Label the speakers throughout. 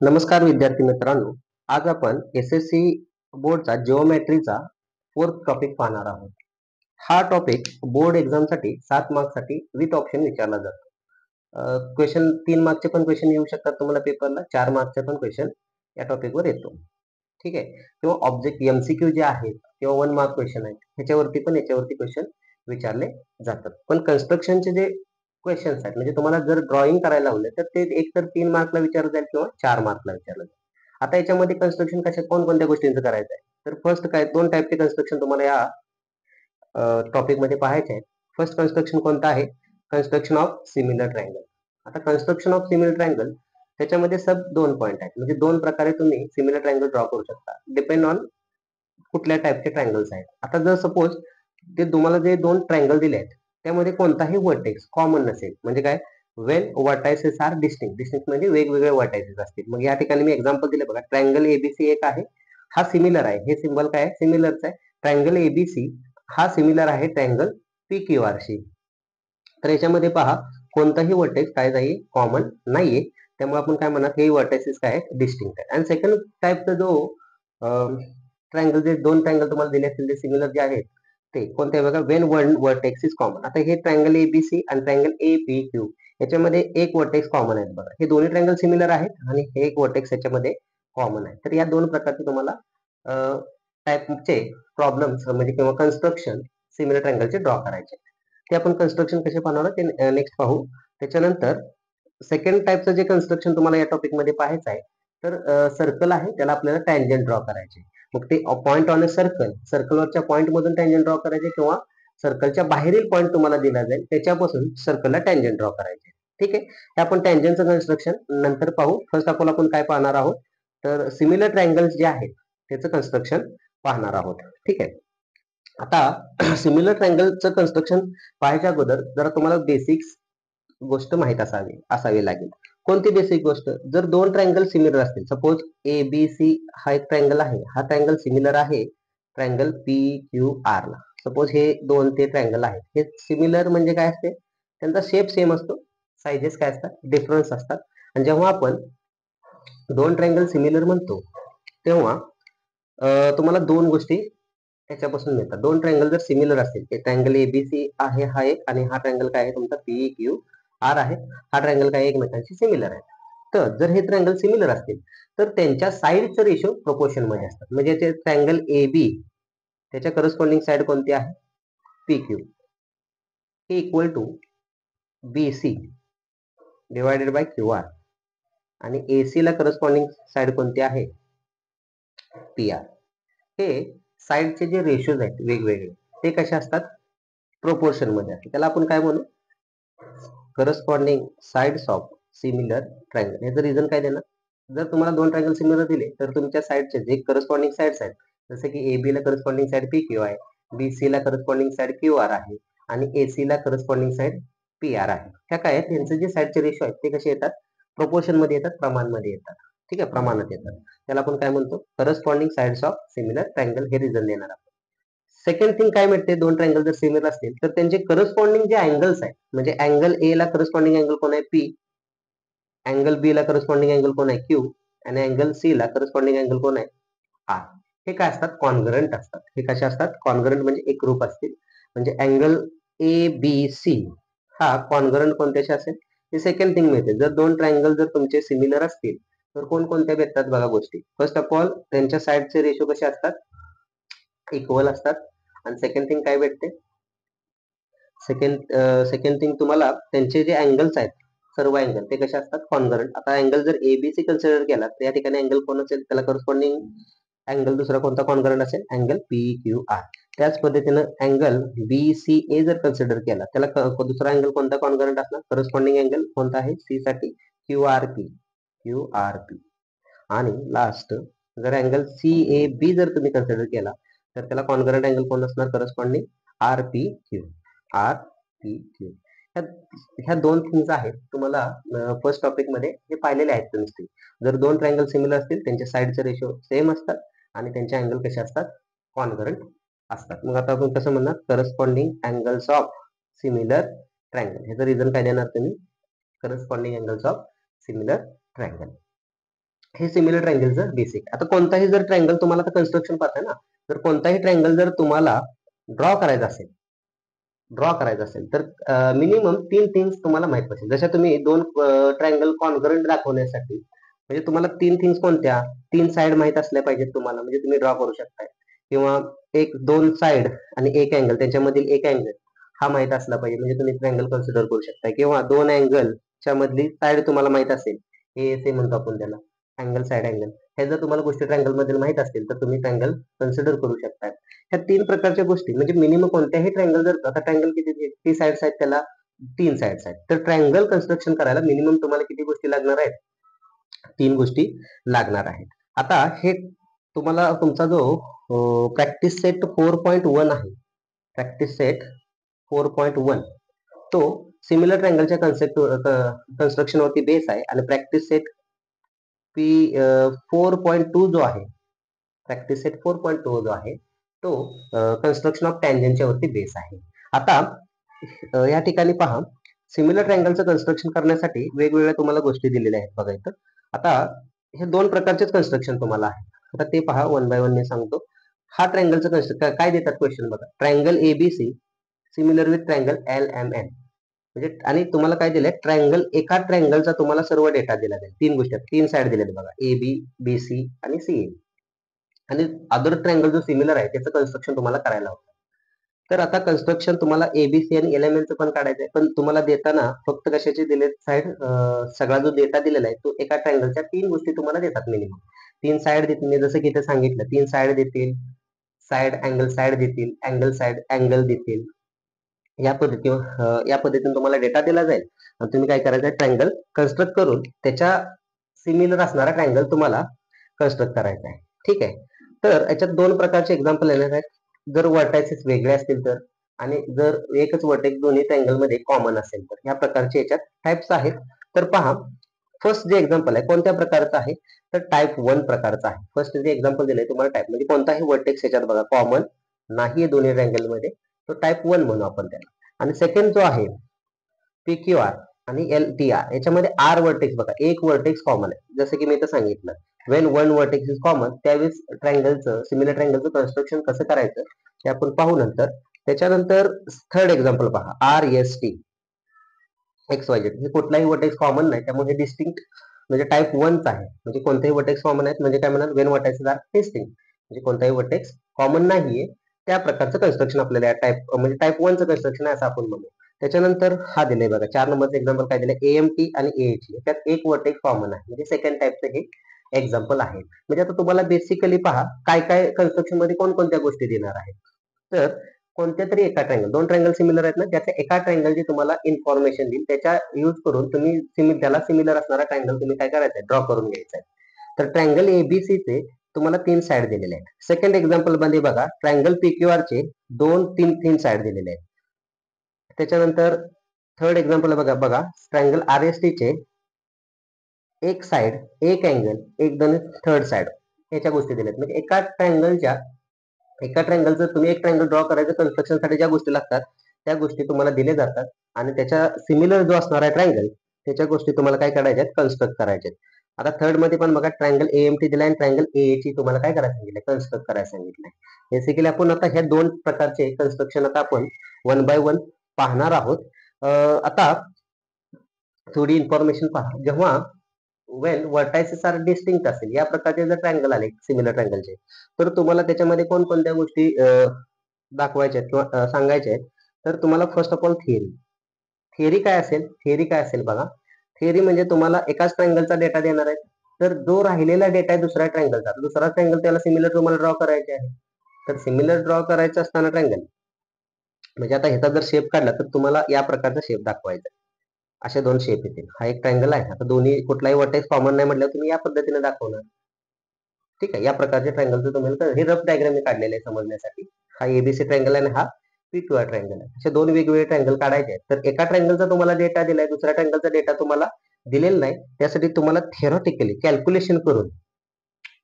Speaker 1: नमस्कार विद्यार्थी मित्रांनो, आज आपण एसएससी बोर्डचा जिओमेट्रीचा फोर्थ टॉपिक पाहणार आहोत. हा टॉपिक बोर्ड एक्झामसाठी 7 मार्क्ससाठी विथ ऑप्शन विचारला जातो. क्वेश्चन 3 मार्क्सचे पण क्वेश्चन येऊ शकतात तुम्हाला पेपरला, 4 मार्क्सचे पण क्वेश्चन या टॉपिकवर येतो. ठीक आहे. किंवा ऑब्जेक्ट एमसीक्यू जे आहेत किंवा 1 मार्क क्वेश्चन आहेत ह्याच्यावरती पण याच्यावरती क्वेश्चन विचारले जातात. पण कन्स्ट्रक्शनचे जे क्वेश्चन्स आहेत म्हणजे तुम्हाला जर ड्रॉइंग करायला लावले तर ते एक तर 3 मार्कला विचारलं जाईल किंवा 4 मार्कला विचारलं जाईल. आता याच्यामध्ये कन्स्ट्रक्शन कोणकोणत्या गोष्टींचं करायचं आहे, तर फर्स्ट काय 2 टाईपचे कन्स्ट्रक्शन तुम्हाला या टॉपिक मध्ये पाहायचे आहे. फर्स्ट कन्स्ट्रक्शन कोणतं आहे? Construction of similar triangle. आता कन्स्ट्रक्शन ऑफ सिमिलर ट्रायंगल त्याच्यामध्ये सब 2 पॉईंट आहेत, म्हणजे 2 प्रकारे तुम्ही सिमिलर ट्रायंगल ड्रॉ करू शकता, डिपेंड ऑन कुठल्या टाईपचे ट्रायंगल्स आहेत. आता जर सपोज ते तुम्हाला जे 2 ट्रायंगल दिले आहेत त्यामध्ये कोणताही वर्टेक्स कॉमन नसेल, म्हणजे काय, वेन वर्टायसेस आर डिस्टिंक्ट म्हणजे वेगवेगळे वर्टायसेस असतील. मग या ठिकाणी मी एक्झाम्पल दिले बघा, ट्रायंगल एबीसी एक आहे, हा सिमिलर आहे, हे सिंबल काय आहे, सिमिलरच आहे. ट्रायंगल एबीसी हा सिमिलर आहे ट्रायंगल पीक्यूआरशी. तर याच्यामध्ये पहा कोणताही वर्टेक्स काय नाही, कॉमन नाहीये, त्यामुळे आपण काय म्हणणार, हे वर्टायसेस काय आहेत, डिस्टिंक्ट आहे. आणि सेकंड टाईपचा जो ट्रायंगल, जे 2 ट्रायंगल तुम्हाला दिले असतील ते सिमिलर जे आहेत ते कोणते बघा, Wien one vertex is common. आता हे ट्रायंगल एबीसी आणि ट्रायंगल एपीक्यू याच्यामध्ये एक वर्टेक्स कॉमन आहेत बघा, हे दोन्ही ट्रायंगल सिमिलर आहेत आणि हे एक वर्टेक्स याच्यामध्ये कॉमन आहे. तर या 2 प्रकारचे तुम्हाला टाईपचे प्रॉब्लेम्स म्हणजे किंवा कन्स्ट्रक्शन सिमिलर ट्रायंगलचे ड्रॉ करायचे. ते आपण कन्स्ट्रक्शन कसे पाहणार ते नेक्स्ट पाहू. त्याच्यानंतर सेकंड टाईपचं जे कन्स्ट्रक्शन तुम्हाला या टॉपिक मध्ये पाहायचं आहे, तर सर्कल आहे त्याला आपल्याला टँजंट ड्रॉ करायचे. मग ते पॉइंट ऑन अ सर्कल, सर्कलवरच्या पॉइंट मधून टँजंट ड्रॉ करायचे किंवा सर्कलच्या बाहेरील पॉइंट तुम्हाला दिला जाईल त्याच्यापासून सर्कलला टँजंट ड्रॉ करायचे. ठीक आहे. हे आपण टँजंटचं कन्स्ट्रक्शन नंतर पाहू. फर्स्ट ऑफ ऑल आपण काय पाहणार आहोत, तर सिमिलर ट्रायंगल्स जे आहेत त्याचं कन्स्ट्रक्शन पाहणार आहोत. ठीक आहे. आता सिमिलर ट्रायंगलचं कन्स्ट्रक्शन पाहायच्या अगोदर जरा तुम्हाला बेसिक्स गोष्ट माहित असावी लागेल. कोणती बेसिक गोष्ट? जर 2 ट्रायंगल सिमिलर असतील, सपोज ए बी सी हा एक ट्रायंगल आहे, हा ट्रायंगल सिमिलर आहे ट्रायंगल पी क्यू आर ला. सपोज हे 2 ते ट्रायंगल आहेत, हे सिमिलर म्हणजे काय असते, त्यांचा शेप सेम असतो, साइजेस काय असतात, डिफरन्स असतात. आणि जेव्हा आपण 2 ट्रायंगल सिमिलर म्हणतो तेव्हा तुम्हाला 2 गोष्टी त्याच्यापासून मिळतात. 2 ट्रायंगल जर सिमिलर असतील, ते ट्रायंगल एबीसी आहे हा एक, आणि हा ट्रायंगल काय आहे तुमचा पी क्यू आर आहे, हा ट्रायंगल काय एकमेकांशी सिमिलर आहे. तर जर हे ट्रायंगल सिमिलर असतील तर त्यांच्या साइडचं रेशो प्रोपोर्शन मध्ये असतात. म्हणजे ते ट्रायंगल एबी त्याच्या करस्पॉन्डिंग साइड कोणती आहे, पी क्यू, हे equal to B C divided by Q R, आणि एसी ला करस्पॉन्डिंग साइड कोणती आहे, पी आर. हे साइडचे जे रेशोज आहेत वेगवेगळे ते कसे असतात, प्रोपोर्शन मध्ये असतात. त्याला आपण काय म्हणू, corresponding sides of similar triangle. याचं रिझन काय देणार, जर तुम्हाला 2 ट्रायंगल सिमिलर दिले तर तुमच्या साइडचे जे करस्पॉन्डिंग साइड्स आहेत, जसे की एबी ला करस्पॉन्डिंग साइड पी क्यू आहे, बीसी ला करस्पॉन्डिंग साइड क्यू आर आहे, आणि एसी ला करस्पॉन्डिंग साइड पी आर आहे. ह्या काय आहेत, त्यांचे जे साइडचे रेशो आहेत ते कसे येतात, प्रोपोर्शन मध्ये येतात, प्रमाणमध्ये येतात. ठीक आहे, प्रमाणात येतात. त्याला आपण काय म्हणतो, corresponding sides of similar triangle, हे रिझन देणार आपण. सेकंड थिंग काय मिळते, 2 ट्रायंगल जर सिमिलर असतील तर त्यांचे करस्पॉन्डिंग जे अँगल्स आहेत, म्हणजे अँगल ए ला करस्पॉन्डिंग अँगल कोण आहे, पी, अँगल बी ला करस्पॉन्डिंग अँगल कोण आहे, क्यू, आणि अँगल सी ला करस्पॉन्डिंग अँगल कोण आहे, आर. हे काय असतात, कॉन्ग्रंट असतात. हे कसे असतात, कॉन्ग्रंट म्हणजे एकरूप असतील. म्हणजे अँगल ए बी सी हा कॉन्ग्रंट कोणत्याशी असेल, हे सेकंड थिंग मिळते. जर 2 ट्रायंगल जर तुमचे सिमिलर असतील तर कोणकोणत्या भेटतात बघा गोष्टी. फर्स्ट ऑफ ऑल त्यांच्या साइडचे रेशो कसे असतात, इक्वल असतात. आणि सेकंड थिंग काय भेटते, सेकंड थिंग तुम्हाला त्यांचे जे अँगल्स आहेत, सर्व अँगल ते कसे असतात, कॉन्ग्रंट. आता अँगल जर एबीसी कन्सिडर केला तर या ठिकाणी अँगल कोण असेल, त्याला करस्पॉन्डिंग अँगल दुसरा कोणता कॉन्ग्रंट असेल, अँगल पी क्यू आर. त्याच पद्धतीनं अँगल बी सी ए जर कन्सिडर केला त्याला दुसरा अँगल कोणता कॉन्ग्रंट असणार, करस्पॉन्डिंग अँगल कोणता आहे, सी साठी Q R P, Q R P. आणि लास्ट जर अँगल सी ए बी जर तुम्ही कन्सिडर केला तर त्याला कॉन्ग्रंट अँगल कोण असणार, corresponding R P Q, R P Q. ह्या 2 थिंग्स आहेत, तुम्हाला फर्स्ट टॉपिक मध्ये हे पाहिलेले आहेत तुम्ही. जर 2 ट्रायंगल सिमिलर असतील त्यांच्या साइडचे रेशो सेम असतात आणि त्यांचे अँगल कसे असतात, कॉन्ग्रंट असतात. मग आता आपण कसं म्हणणार, corresponding angles of similar triangle. ह्याचं रिझन काय देणार तुम्ही, corresponding angles of similar triangle. हे सिमिलर ट्रायंगलचं बेसिक. आता कोणताही जर ट्रायंगल तुम्हाला आता कन्स्ट्रक्शन पाहताय ना, तर कोणताही ट्रायंगल जर तुम्हाला ड्रॉ करायचा असेल तर मिनिमम 3 थिंग्स तुम्हाला माहित पाहिजे. जशा तुम्ही 2 ट्रायंगल कॉन्ग्रुएंट दाखवण्यासाठी म्हणजे तुम्हाला 3 थिंग्स कोणत्या? 3 साइड माहित असल्या पाहिजेत तुम्हाला, म्हणजे तुम्ही ड्रॉ करू शकताय. किंवा 2 साइड आणि 1 अँगल, त्यांच्यामधील 1 अँगल हा माहित असला पाहिजे, म्हणजे तुम्ही ट्रायंगल कन्सिडर करू शकताय. किंवा 2 अँगलच्या मधली साइड तुम्हाला माहित असेल, हे म्हणतो आपण त्याला अँगल, साइड अँगल. हे जर तुम्हाला गोष्टी ट्रायंगल मधील माहित असतील तर तुम्ही ट्रायंगल कन्सिडर करू शकताय. ह्या 3 प्रकारच्या गोष्टी म्हणजे मिनिमम कोणत्याही ट्रायंगल, जर आता ट्रायंगल किती साइड्स आहेत, त्याला 3 साइड्स आहेत, तर ट्रायंगल कन्स्ट्रक्शन करायला मिनिमम तुम्हाला किती गोष्टी लागणार आहेत? 3 गोष्टी लागणार आहेत. आता हे तुम्हाला तुमचा जो प्रॅक्टिस सेट 4.1 आहे, प्रॅक्टिस सेट 4.1 तो सिमिलर ट्रायंगलच्या कन्स्ट्रक्शन वरती बेस आहे. आणि प्रॅक्टिस सेट 4.2 जो आहे, प्रॅक्टिस सेट 4.2 जो आहे तो कन्स्ट्रक्शन ऑफ टँजंटच्या वरती बेस आहे. आता या ठिकाणी पहा, सिमिलर ट्रायंगलचं कन्स्ट्रक्शन करण्यासाठी वेगवेगळ्या तुम्हाला गोष्टी दिलेल्या आहेत बघा इथं. आता हे 2 प्रकारचेच कन्स्ट्रक्शन तुम्हाला आहे. आता ते पहा, वन बाय वन मी सांगतो. हा ट्रायंगलचं कन्स्ट्रक्शन काय देतात क्वेश्चन बघा, triangle A B C similar with triangle L M N, म्हणजे आणि तुम्हाला काय दिलंय, ट्रायंगल, एका ट्रायंगलचा तुम्हाला सर्व डेटा दिला जाईल. 3 गोष्टी, 3 साइड दिलेत बघा, ए बी, बी सी आणि सी ए. आणि अदर ट्रायंगल जो सिमिलर आहे त्याचं कन्स्ट्रक्शन तुम्हाला करायला होतं. तर आता कन्स्ट्रक्शन तुम्हाला एबीसी आणि एलएमएनचं पण काढायचं आहे, पण तुम्हाला देताना फक्त कशाचे दिले साइड, सगळा जो डेटा दिलेला आहे तो एका ट्रायंगलच्या 3 गोष्टी तुम्हाला देतात मिनिमम. 3 साइड देतील, मी जसं की इथे सांगितलं, 3 साइड देतील, साइड अँगल देतील, अँगल साइड अँगल देतील. या पद्धतीने तुम्हाला डेटा दिला जाईल आणि तुम्ही काय करायचं, ट्रायंगल कन्स्ट्रक्ट करून त्याच्या सिमिलर असणारा ट्रायंगल तुम्हाला कन्स्ट्रक्ट करायचा आहे. ठीक आहे. तर याच्यात 2 प्रकारचे एक्झाम्पल येणार आहेत. जर वर्टायसेस वेगळे असतील तर, आणि जर एकच वर्टेक्स दोन्ही ट्रायंगल मध्ये कॉमन असेल तर, ह्या प्रकारचे याच्यात टाइप्स आहेत. तर पहा, फर्स्ट जे एक्झाम्पल आहे कोणत्या प्रकारचं आहे, तर टाइप 1 प्रकारचं आहे. फर्स्ट जे एक्झाम्पल दिलंय तुम्हाला टाइप, म्हणजे कोणताही वर्टेक्स याच्यात बघा कॉमन नाही दोन्ही ट्रायंगल मध्ये, तो टाइप 1 म्हणू आपण त्याला. आणि सेकंड जो आहे PQR आणि LTR, याच्यामध्ये आर वर्टेक्स बघा, एक वर्टेक्स कॉमन आहे. जसं की मी इथं सांगितलं, Wien one vertex is common, त्यावेळेस ट्रायंगलचं, सिमिलर ट्रायंगलचं कन्स्ट्रक्शन कसं करायचं ते आपण पाहू नंतर. त्याच्यानंतर थर्ड एक्झाम्पल पहा, RST XYZ, हे कुठलाही वर्टेक्स कॉमन नाही, त्यामुळे डिस्टिंक्ट म्हणजे टाइप 1च आहे. म्हणजे कोणतेही वर्टेक्स कॉमन आहेत, म्हणजे काय म्हणणार, वेन वर्टेक्सेस आर डिस्टिंक्ट, म्हणजे कोणताही वर्टेक्स कॉमन नाहीये, त्या प्रकारचं कन्स्ट्रक्शन आपल्याला टाइप, म्हणजे टाइप 1चं कन्स्ट्रक्शन आहे असं आपण म्हणू. त्याच्यानंतर हा दिलंय बघा, 4 नंबरचं एक्झाम्पल काय दिलंय, AMT आणि AHE, त्यात एक वर्टेक्स कॉमन आहे, म्हणजे सेकंड टाइपचं हे एक्झाम्पल आहे. म्हणजे आता तुम्हाला बेसिकली पहा काय काय कन्स्ट्रक्शन मध्ये कोणकोणत्या गोष्टी देणार आहेत. तर कोणत्या तरी एका ट्रायंगल, 2 ट्रायंगल सिमिलर आहेत ना, त्याच्या एका ट्रायंगलची तुम्हाला इन्फॉर्मेशन देईल, त्याच्या यूज करून तुम्ही त्याला सिमिलर असणारा ट्रायंगल तुम्ही काय करायचं, ड्रॉ करून घ्यायचा आहे. तर ट्रायंगल एबीसी चे तुम्हाला 3 साइड दिलेले आहेत. सेकंड एक्झाम्पल मध्ये बघा, ट्रायंगल PQR चे 2-3 साइड दिलेले आहेत. त्याच्यानंतर थर्ड एक्झाम्पल बघा, ट्रायंगल RST चे एक साइड, एक अँगल, एक दोन थर्ड साइड, याच्या गोष्टी दिल्यात. म्हणजे एका ट्रायंगलचं तुम्ही एक ट्रायंगल ड्रॉ करायचं, कन्स्ट्रक्शन साठी ज्या गोष्टी लागतात त्या गोष्टी तुम्हाला दिल्या जातात, आणि त्याच्या सिमिलर जो असणार आहे ट्रायंगल, त्याच्या गोष्टी तुम्हाला काय करायच्या आहेत, कन्स्ट्रक्ट करायच्या आहेत. आता थर्ड मध्ये पण बघा, ट्रायंगल AMT दिलाय आणि ट्रायंगल AHE तुम्हाला काय करायला सांगितलंय, कन्स्ट्रक्ट करायला सांगितलंय. बेसिकली आपण आता ह्या 2 प्रकारचे कन्स्ट्रक्शन आता आपण वन बाय वन पाहणार आहोत. आता थोडी इन्फॉर्मेशन पहा, जेव्हा वेन वर्टायसेस आर डिस्टिंक्ट असेल, या प्रकारचे जर ट्रायंगल आले सिमिलर ट्रायंगलचे, तर तुम्हाला त्याच्यामध्ये कोणकोणत्या गोष्टी दाखवायच्या आहेत किंवा सांगायच्या आहेत. तर तुम्हाला फर्स्ट ऑफ ऑल थिअरी काय असेल बघा. थिअरी म्हणजे तुम्हाला एकाच ट्रायंगलचा डेटा देणार आहे, तर जो राहिलेला डेटा आहे दुसरा ट्रायंगल त्याला सिमिलर तुम्हाला ड्रॉ करायचे आहे. तर सिमिलर ड्रॉ करायचं असताना ट्रायंगल, म्हणजे आता ह्याचा जर शेप काढला तर तुम्हाला या प्रकारचा शेप दाखवायचा. असे 2 शेप येतील. हा एक ट्रायंगल आहे, आता दोन्ही कुठलाही वर्टेक्स कॉमन नाही म्हटल्यावर तुम्ही या पद्धतीने दाखवणार. ठीक आहे, या प्रकारचे ट्रायंगलचं तुम्हाला, हे रफ डायग्राम मी काढलेले आहे समजण्यासाठी. हा एबीसी ट्रायंगल आहे आणि हा PQR ट्रायंगल आहे. असे 2 वेगवेगळे ट्रायंगल काढायचे आहेत. तर एका ट्रायंगलचा तुम्हाला डेटा दिलाय, दुसऱ्या ट्रायंगलचा डेटा तुम्हाला दिलेला नाही, त्यासाठी तुम्हाला थेरॉटिकली कॅल्क्युलेशन करून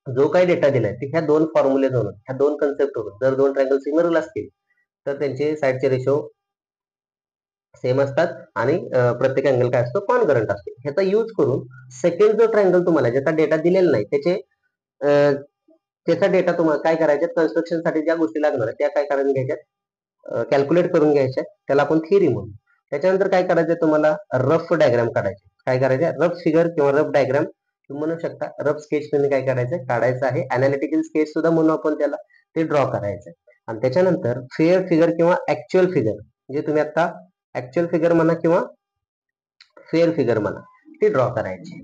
Speaker 1: जो काही डेटा दिलाय ते ह्या 2 फॉर्म्युलेवरून, ह्या 2 कन्सेप्ट वरून, जर 2 ट्रायंगल सिमिलर असतील तर त्यांचे साइडचे रेशो सेम असतात आणि प्रत्येक अँगल काय असतो कॉन्ग्रंट असतो. ह्याचा यूज करून सेकंड जो ट्रायंगल तुम्हाला ज्याचा डेटा दिलेला नाही त्याचा डेटा तुम्हाला काय करायचे कन्स्ट्रक्शनसाठी ज्या गोष्टी लागणार त्या काय करून घ्यायच्यात कॅल्क्युलेट करून घ्यायच्या त्याला आपण थिअरी म्हणू. त्याच्यानंतर काय करायचं तुम्हाला रफ डायग्राम काढायचे. काय करायचे रफ फिगर किंवा रफ डायग्राम तुम्ही म्हणू शकता. रफ स्केच तुम्ही काय करायचं काढायचं आहे. अनालिटिकल स्केच सुद्धा म्हणू आपण त्याला ते ड्रॉ करायचं आणि त्याच्यानंतर फेअर फिगर किंवा ऍक्च्युअल फिगर म्हणजे तुम्ही आता ऍक्च्युअल फिगर म्हणा किंवा फेअर फिगर म्हणा ती ड्रॉ करायची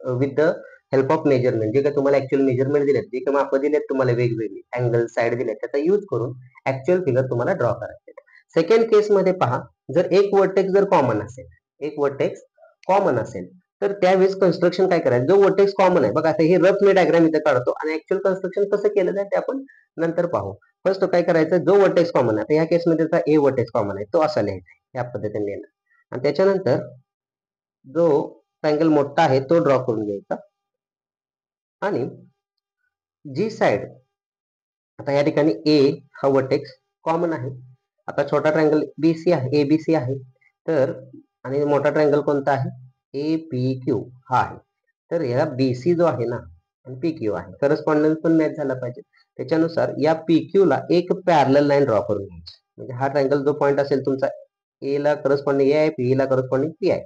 Speaker 1: with the help of measurement. जे काय तुम्हाला ऍक्च्युअल मेजरमेंट दिलेत जे काही माप दिलेत तुम्हाला वेगवेगळी अँगल साईड दिलेत त्याचा यूज करून ऍक्च्युअल फिगर तुम्हाला ड्रॉ करायचे. सेकंड केस मध्ये पहा जर एक वर्टेक्स जर कॉमन असेल तर त्यावेळेस कन्स्ट्रक्शन काय करायचं जो वर्टेक्स कॉमन आहे बघा आता हे रफ मी डायग्राम इथे काढतो आणि ऍक्च्युअल कन्स्ट्रक्शन कसं केलं जाईल ते आपण नंतर पाहू. फर्स्ट काय करायचं जो वर्टेक्स कॉमन आहे या केसमध्ये ए वर्टेक्स कॉमन आहे तो असा लिहायचा या पद्धतीने लिहिणार आणि त्याच्यानंतर जो ट्रायंगल मोठा आहे तो ड्रॉ करून घ्यायचा आणि जी साइड आता या ठिकाणी ए हा वर्टेक्स कॉमन आहे. आता छोटा ट्रायंगल बीसी आहे एबीसी आहे तर आणि मोठा ट्रायंगल कोणता आहे ए पी क्यू हा आहे. तर या बीसी जो आहे ना आणि पी क्यू आहे करस्पॉन्डन्स पण मॅच झाला पाहिजे. त्याच्यानुसार या पी क्यू ला एक पॅरलल लाईन ड्रॉ करून घ्यायची. म्हणजे हा ट्रायंगल जो पॉईंट असेल तुमचा ए ला करस्पॉन्डिंग ए आहे पी ला करस्पॉन्डिंग पी आहे.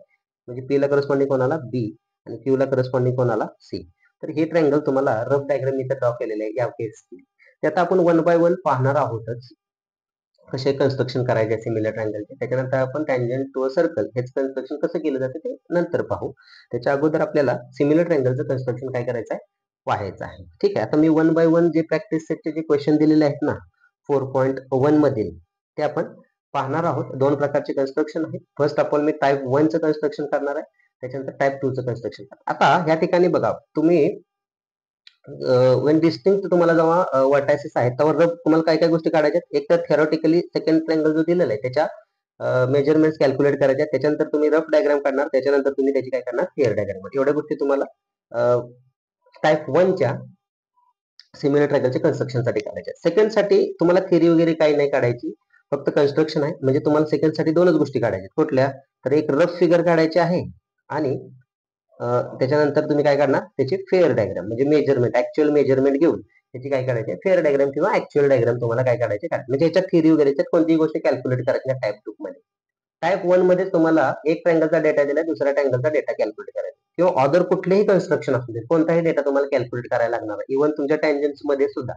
Speaker 1: म्हणजे पी ला करस्पॉन्डिंग कोणाला बी आणि क्यू ला करस्पॉन्डिंग कोणाला सी. तर हे ट्रायंगल तुम्हाला रफ डायग्राम इथे ड्रॉ केलेले आहे या केसची. त्यात आपण वन बाय वन पाहणार आहोतच कसे कन्स्ट्रक्शन करायचे सिमिलर ट्रायंगलचे. त्याच्यानंतर आपण टँजंट टू अ सर्कल हेच कन्स्ट्रक्शन कसं केलं जातं ते नंतर पाहू. त्याच्या अगोदर आपल्याला सिमिलर ट्रायंगलचं कन्स्ट्रक्शन काय करायचं आहे पाहायचं आहे. ठीक आहे आता मी वन बाय वन जे प्रॅक्टिस सेटचे जे क्वेश्चन दिलेले आहेत ना 4.1 मधील ते आपण पाहणार आहोत. दोन प्रकारचे कन्स्ट्रक्शन आहे. फर्स्ट आपण मी टाईप 1 चं कन्स्ट्रक्शन करणार आहे त्याच्यानंतर टाईप 2 चं कन्स्ट्रक्शन. आता ह्या ठिकाणी बघा तुम्ही वेन डिस्टिंक्ट तुम्हाला जेव्हा वर्टायसेस आहेत तेव्हा तुम्हाला काय काय गोष्टी काढायच्या एक तर थेरोटिकली सेकंड ट्रायंगल जो दिलेला आहे त्याच्या मेजरमेंट्स कॅल्क्युलेट करायच्या. त्याच्यानंतर तुम्ही रफ डायग्राम काढणार त्याच्यानंतर तुम्ही त्याची काय करणार फेअर डायग्राम. एवढ्या गोष्टी तुम्हाला टाईप 1 च्या सिमिलर ट्रायंगलच्या कन्स्ट्रक्शन साठी काढायच्या. सेकंड साठी तुम्हाला थिअरी वगैरे काही नाही काढायची फक्त कन्स्ट्रक्शन आहे. म्हणजे तुम्हाला सेकंड साठी दोनच गोष्टी काढायच्या कुठल्या तर एक रफ फिगर काढायची आहे आणि त्याच्यानंतर तुम्ही काय करणार त्याची फेअर डायग्राम म्हणजे मेजरमेंट ऍक्च्युअल मेजरमेंट घेऊन त्याची काय करायची फेअर डायग्राम किंवा ऍक्च्युअल डायग्राम तुम्हाला काय काढायचे म्हणजे याच्यात थिअरी वगैरे कोणतीही गोष्टी कॅल्क्युलेट करायच्या टाईप 2 मध्ये. टाईप 1 मध्ये तुम्हाला एक ट्रायंगलचा डेटा दिला दुसऱ्या ट्रायंगलचा डेटा कॅल्क्युलेट करायचा किंवा अदर कुठलेही कन्स्ट्रक्शन असू दे कोणताही डेटा तुम्हाला कॅल्क्युलेट करायला लागणार आहे. इव्हन तुमच्या टँजन्स मध्ये सुद्धा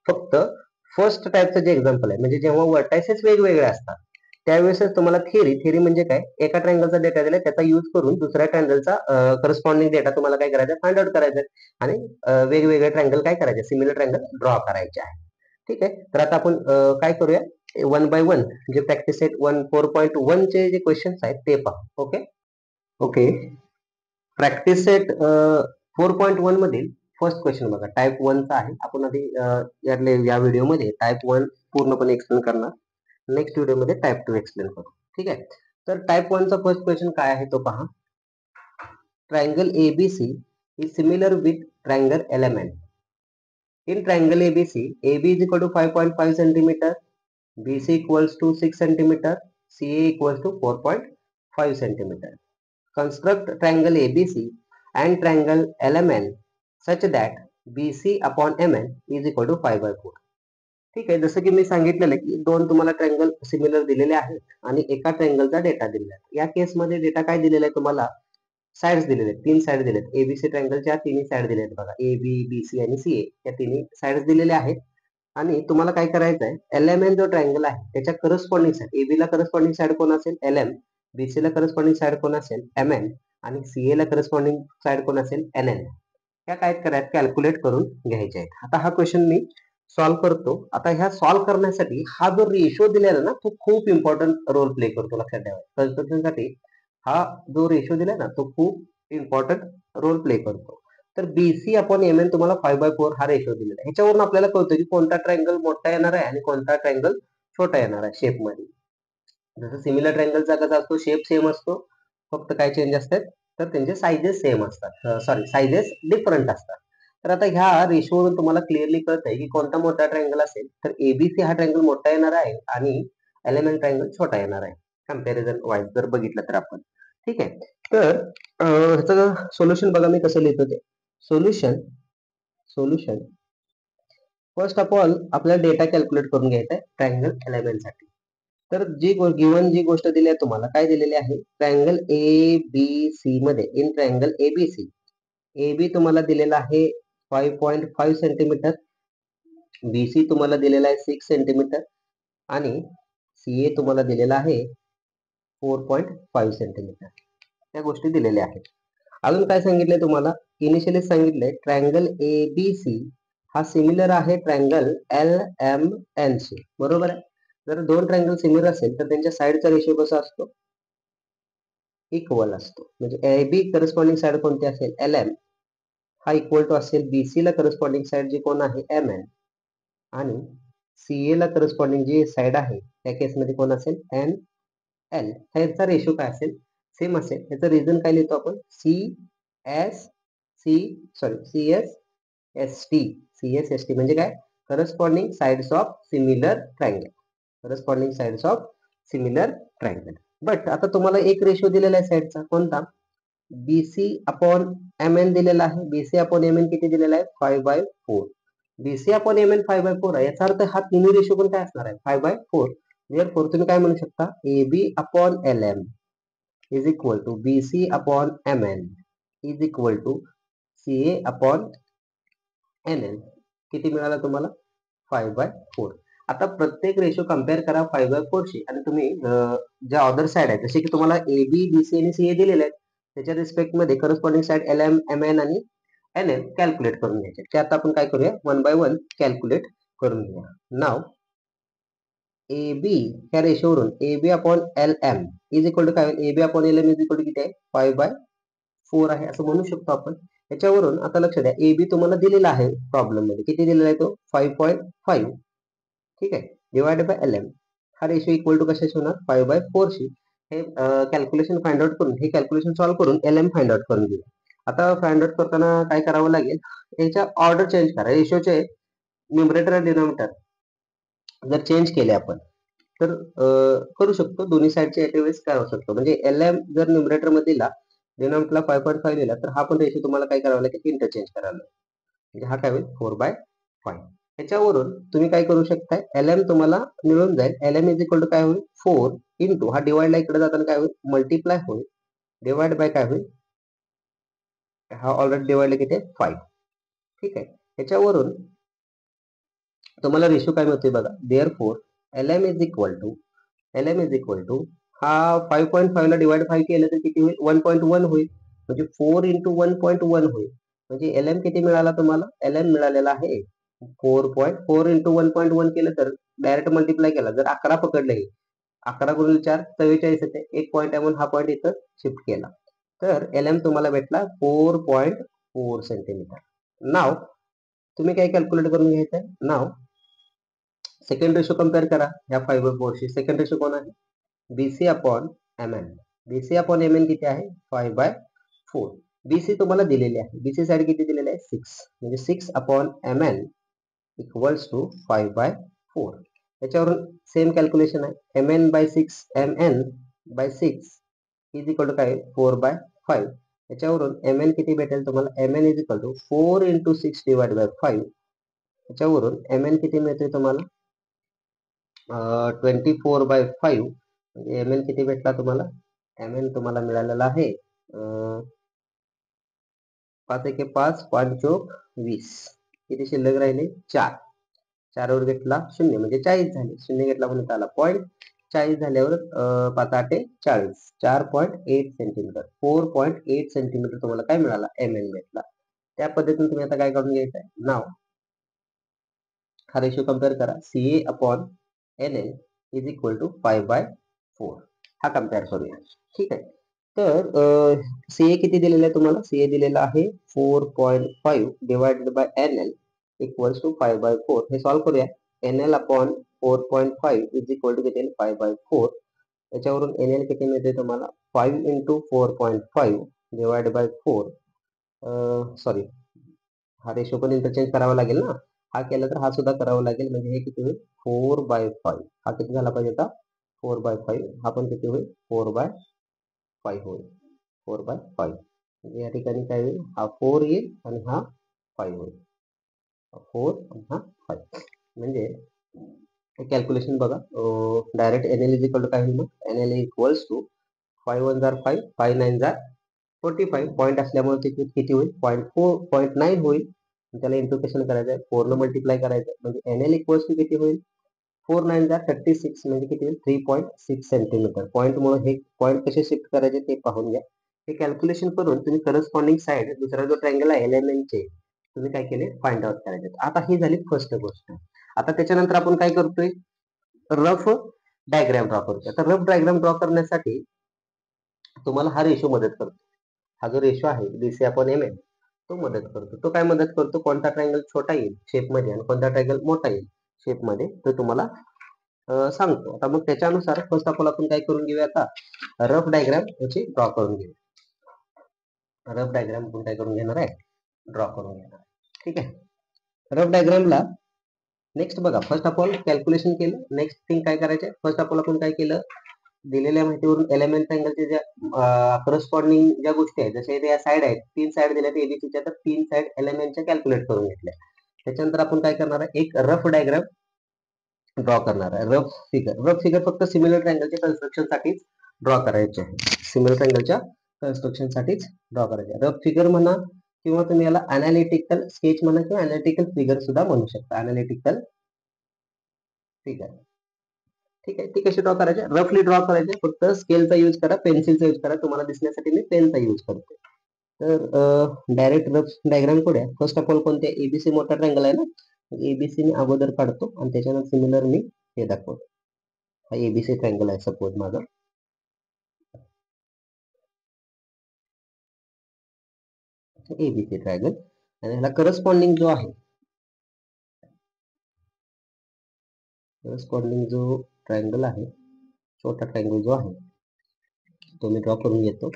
Speaker 1: फक्त फर्स्ट टाईपचं जे एक्झाम्पल आहे म्हणजे जेव्हा वर्टायसेस वेगवेगळे असतात त्यावेळेस तुम्हाला थिअरी म्हणजे काय एका ट्रायंगलचा डेटा दिला त्याचा यूज करून दुसऱ्या ट्रायंगलचा करस्पॉन्डिंग डेटा तुम्हाला काय करायचा फाइंड आउट करायचा आणि वेगवेगळे ट्रायंगल काय करायचे सिमिलर ट्रायंगल ड्रॉ करायचे आहे. ठीक आहे तर आता आपण काय करूया वन बाय वन जे प्रॅक्टिस सेट 4.1 चे जे क्वेश्चन्स आहेत ते पाहू. ओके प्रॅक्टिस सेट 4.1 मधील फर्स्ट क्वेश्चन बघा टाईप 1 चा आहे. आपण आधी या व्हिडिओमध्ये टाईप 1 पूर्णपणे एक्सप्लेन करणार नेक्स्ट व्हिडिओमध्ये टाईप 2 एक्सप्लेन करू. ठीक आहे तर टाईप 1 चा फर्स्ट क्वेश्चन काय आहे तो पहा. Triangle ABC is similar with triangle element. In triangle ABC, AB is equal to 5.5 centimeter, BC equals to 6 centimeter, CA equals to 4.5 centimeter. Construct triangle ABC and triangle LMN such that BC upon MN is equal to 5 by 4. ठीक आहे जसं की मी सांगितलेलं की दोन तुम्हाला triangle similar दिलेले आहेत आणि एका ट्रायंगलचा डेटा दिलेला आहे. या केसमध्ये डेटा काय दिलेला आहे तुम्हाला साइड्स दिलेले आहेत तीन साइड दिलेत एबीसी ट्रायंगलच्या तिन्ही साइड दिलेत बघा ए बी बी सी आणि सी ए या तिन्ही साइड्स दिलेल्या आहेत आणि तुम्हाला काय करायचं आहे एलएमएन जो ट्रायंगल आहे त्याच्या करस्पॉन्डिंग साइड एबी ला करस्पॉन्डिंग साइड कोण असेल एलएम बीसी ला करस्पॉन्डिंग साइड कोण असेल एमएन आणि सीए ला करस्पॉन्डिंग साइड कोण असेल एनएन या काय करायचं कॅल्क्युलेट करून घ्यायचे आहेत. आता हा क्वेश्चन मी सॉल्व्ह करतो. आता ह्या सॉल्व्ह करण्यासाठी हा जो रेशो दिलेला ना तो खूप इम्पॉर्टंट रोल प्ले करतो लक्षात ठेवा. कन्स्ट्रक्शनसाठी हा जो रेशो दिलाय ना तो खूप इम्पॉर्टंट रोल प्ले करतो. तर बीसी अपॉन एम एन तुम्हाला 5/4 हा रेशो दिलेला आहे. ह्याच्यावरून आपल्याला कळतं की कोणता ट्रायंगल मोठा येणार आहे आणि कोणता ट्रायंगल छोटा येणार आहे शेप मध्ये. जसं सिमिलर ट्रायंगलचा कसा असतो शेप सेम असतो फक्त काय चेंज असतात तर त्यांचे साइजेस सेम असतात सॉरी साइजेस डिफरंट असतात. तर आता ह्या रेशोवरून तुम्हाला क्लिअरली कळतंय की कोणता मोठा ट्रायंगल असेल तर एबीसी हा ट्रायंगल मोठा येणार आहे आणि एलिमेंट ट्रायंगल छोटा येणार आहे. कम्पॅरिझन वाईज जर बघितलं तर आपण. ठीक आहे. तर ह्याचं सोल्युशन बघा मी कसं लिहितो ते. सोल्युशन फर्स्ट ऑफ ऑल आपल्याला डेटा कॅल्क्युलेट करून घ्यायचा आहे ट्रायंगल एलिमेंटसाठी. तर गिवन जी गोष्ट दिली आहे तुम्हाला काय दिलेली आहे, ट्रायंगल ए बी सी मध्ये in triangle A B C A B तुम्हाला दिलेला आहे 5.5 सेंटीमीटर, बीसी तुम्हाला दिलेला आहे 6 सेंटीमीटर आणि सीए तुम्हाला दिलेला आहे 4.5 सेंटीमीटर. त्या गोष्टी दिलेल्या आहेत. अजून काय सांगितलंय तुम्हाला, इनिशियली सांगितलंय ट्रायंगल ए बी सी हा सिमिलर आहे ट्रायंगल एल एम एन शी, बरोबर आहे. जर दोन ट्रायंगल सिमिलर असेल तर त्यांच्या साईडचा रेशो कसा असतो, इक्वल असतो. म्हणजे ए बी करस्पॉन्डिंग साईड कोणती असेल, एल एम हा इक्वल टू असेल बीसी ला करस्पॉन्डिंग साईड जी कोण आहे एम एन, आणि सीए ला करस्पॉन्डिंग जी साईड आहे त्या केसमध्ये कोण असेल एन एल. ह्याचा रेशो काय असेल, सेम असेल. ह्याचं रिझन काय लिहितो आपण, सी एस एस टी म्हणजे काय, corresponding sides of similar triangle. Corresponding sides of similar triangle. But आता तुम्हाला एक रेशो दिलेला आहे साईडचा, कोणता, बीसी अपॉन एम एन दिलेला आहे. बीसी अपॉन एम एन किती दिलेला आहे, 5/4. बीसी अपॉन एम एन 5/4 आहे. याचा अर्थ हा तिन्ही रेशो पण काय असणार आहे, 5/4. therefore तुम्ही काय म्हणू शकता, A B upon L M is equal to B C upon M N is equal to C A upon N N. किती मिळाला तुम्हाला, 5/4. आता प्रत्येक रेशो कम्पेअर करा 5/4 शी आणि तुम्ही ज्या अदर साइड आहेत जसे की तुम्हाला ए बी बी सी आणि सी ए दिलेले आहेत त्याच्या रिस्पेक्ट मध्ये corresponding side L M M N आणि एन एन कॅल्क्युलेट करून घ्यायचे. ते आता आपण काय करूया, 1 बाय 1 कॅल्क्युलेट करून घेऊया. नाव ए बी ह्या रेशोवरून A B upon L M is equal to काय होईल, A B upon L M is equal to किती आहे, 5/4 आहे असं म्हणू शकतो आपण. याच्यावरून आता लक्ष द्या, ए बी तुम्हाला दिलेला आहे प्रॉब्लेम मध्ये, किती दिलेला आहे तो, 5.5. ठीक आहे, डिवाइडेड बाय एल एम. हा रेशो इक्वल टू कशाशी होणार, 5/4 शी. हे कॅल्क्युलेशन फाइंड आउट करून, हे कॅल्क्युलेशन सॉल्व्ह करून एल एम फाइंड आउट करून घेऊ. आता फाइंड आउट करताना काय करावं लागेल, याच्या ऑर्डर चेंज करा. रेशोचे न्यूमरेटर आणि डिनॉमिनेटर जर चेंज केले आपण तर करू शकतो. दोन्ही साईडचे एट वेळेस काय होऊ शकतो, म्हणजे एल एम जर न्यूमरेटर मध्ये दिला, डिनॉमिनेटरला 5.5 दिला, तर हा पण रेशो तुम्हाला काय करावा लागेल, इंटरचेंज करायला लागेल. म्हणजे हा काय होईल, 4/5. त्याच्यावरून तुम्ही काय करू शकताय, एल एम तुम्हाला मिळून जाईल. L M is equal to काय होईल, 4 इंटू हा डिवाइडला इकडे जाताना काय होईल, मल्टिप्लाय होईल, डिवाइड बाय काय होईल, हा ऑलरेडी डिवाइडला किती आहे, 5. ठीक आहे. त्याच्यावरून तुम्हाला रेशो काय मिळतोय बघा, therefore L M is equal to हा 5.5 ला डिवाइड 5 केलं तर किती होईल, 1.1 होईल. म्हणजे 4 इंटू 1.1 होईल. म्हणजे एल एम किती मिळाला तुम्हाला, एल एम मिळालेला आहे 4.4 इंटू 1.1 केलं तर डायरेक्ट मल्टिप्लाय केला, जर 11 पकडले, 11 गुणिले 4 44 येते. एक पॉईंट आहे म्हणून हा पॉईंट इथं शिफ्ट केला, तर एल एम तुम्हाला भेटला 4.4 सेंटीमीटर. नाव तुम्ही काय कॅल्क्युलेट करून घ्यायचंय, नाव सेकंड रेशो कंपेअर करा या 5/4 शी. सेकंड रेशो कोण आहे, B C upon M N. B C upon M N किती आहे, 5/4. बीसी तुम्हाला दिलेली आहे, बीसी साईड किती दिलेली आहे, 6. म्हणजे 6 upon M N equals to 5/4. त्याच्यावरून सेम कॅल्क्युलेशन आहे, M N by 6 M N by 6 is equal to काय, 4/5. त्याच्यावरून एम एन किती भेटेल तुम्हाला, M N is equal to 4 into 6 divide by 5. त्याच्यावरून एम एन किती मिळते तुम्हाला, 24/5. म्हणजे एम एन किती भेटला तुम्हाला, एम एन तुम्हाला मिळालेला आहे 5 एके 5, 5 चोक 20. किती शिल्लक राहिले, 4. 4 वर घेतला 0 म्हणजे 40 झाले. 0 घेतला म्हणून आला पॉईंट. 40 झाल्यावर 5 8 40, 4.8 सेंटीमीटर, 4.8 सेंटीमीटर तुम्हाला काय मिळाला, एम एन भेटला. त्या पद्धतीने तुम्ही आता काय करून घ्यायचं आहे, नाव हा रेशो कंपेअर करा, C A upon N N is equal to 5/4. हा कम्पेअर करूया. ठीक आहे. तर सीए किती दिलेला आहे तुम्हाला, सीए दिलेला आहे 4.5 divided by N L equals to 5/4. हे सॉल्व्ह करूया. N L upon 4.5 is equal to किती, 5/4. त्याच्यावरून एन एल किती मिळते तुम्हाला, 5 इंटू 4.5 डिवाइड बाय 4. सॉरी, हा रेशो पण इंटरचेंज करावा लागेल ना, हा केला तर हा सुद्धा करावा लागेल. म्हणजे हे किती होईल, 4/5. हा किती झाला पाहिजे आता, 4/5 हा पण किती होईल 4/5 होईल 4/5 म्हणजे या ठिकाणी काय होईल हा 4 येईल आणि हा 5 होईल 4 आणि हा 5 म्हणजे कॅल्क्युलेशन बघा direct NL is equal to काय होईल मग NL इक्वल्स टू 5 1 जार 5 5 9 जार 45 पॉईंट असल्यामुळे ते किती होईल 0.9 होईल त्याला इंटू करायचं आहे 4 न मल्टिप्लाय करायचं म्हणजे NL इक्वल्स टू किती होईल 4 9 जार 36 म्हणजे किती होईल 3.6 सेंटीमीटर पॉईंट मुळे हे पॉईंट कसे शिफ्ट करायचे ते पाहून घ्या हे कॅल्क्युलेशन करून तुम्ही करस्पॉन्डिंग साइड दुसरा जो ट्रँगल आहे LMN चे तुम्ही काय केले फाइंड आउट करायचे आता ही झाली फर्स्ट गोष्ट आता त्याच्यानंतर आपण काय करतोय रफ डायग्राम ड्रॉ करतोय तर रफ डायग्राम ड्रॉ करण्यासाठी तुम्हाला हा रेशो मदत करतो हा जो रेशो आहे BC अपॉन MM तो मदत करतो तो काय मदत करतो कोणता ट्रायंगल छोटा येईल शेप मध्ये आणि कोणता ट्रायंगल मोठा येईल शेप मध्ये तो तुम्हाला सांगतो आता मग त्याच्यानुसार फर्स्ट ऑफ ऑल आपण काय करून घेऊया आता रफ डायग्राम याची ड्रॉ करून घेऊया रफ डायग्राम आपण काय करून घेणार आहे ड्रॉ करून घेणार ठीक आहे रफ डायग्रामला नेक्स्ट बघा फर्स्ट ऑफ ऑल कॅल्क्युलेशन केलं नेक्स्ट थिंग काय करायचं फर्स्ट ऑफ ऑल आपण काय केलं दिलेल्या माहितीवरून एलिमेंट ट्रायंगलचे ज्या करस्पॉन्डिंग ज्या गोष्टी आहेत जसे या साइड आहेत 3 साइड दिल्यात एबीसीच्या तर 3 साइड एलिमेंटच्या कॅल्क्युलेट करून घेतल्या त्याच्यानंतर आपण काय करणार आहे एक रफ डायग्राम ड्रॉ करणार आहे रफ फिगर फक्त सिमिलर ट्रायंगलच्या कन्स्ट्रक्शन साठीच ड्रॉ करायचे आहे सिमिलर ट्रायंगलच्या कन्स्ट्रक्शन साठीच ड्रॉ करायचे रफ फिगर म्हणा किंवा तुम्ही याला अनालिटिकल स्केच म्हणा किंवा अनालिटिकल फिगर सुद्धा म्हणू शकता अनालिटिकल फिगर ठीक आहे ती कशी ड्रॉ करायचे रफली ड्रॉ करायचे फक्त स्केलचा यूज करा पेन्सिलचा यूज करा तुम्हाला दिसण्यासाठी मी पेनचा यूज करतो तर डायरेक्ट रफ डायग्राम करूया फर्स्ट ऑफ ऑल कोणत्या एबीसी मोठा ट्रायंगल आहे ना एबीसी मी अगोदर काढतो आणि त्याच्यानंतर सिमिलर मी हे दाखवतो हा एबीसी ट्रायंगल आहे सपोज माझा एबीसी ट्रायंगल आणि ह्याला करस्पॉन्डिंग जो आहे करस्पॉन्डिंग जो ट्रायंगल आहे छोटा ट्रायंगल जो आहे तो मी ड्रॉ करून घेतो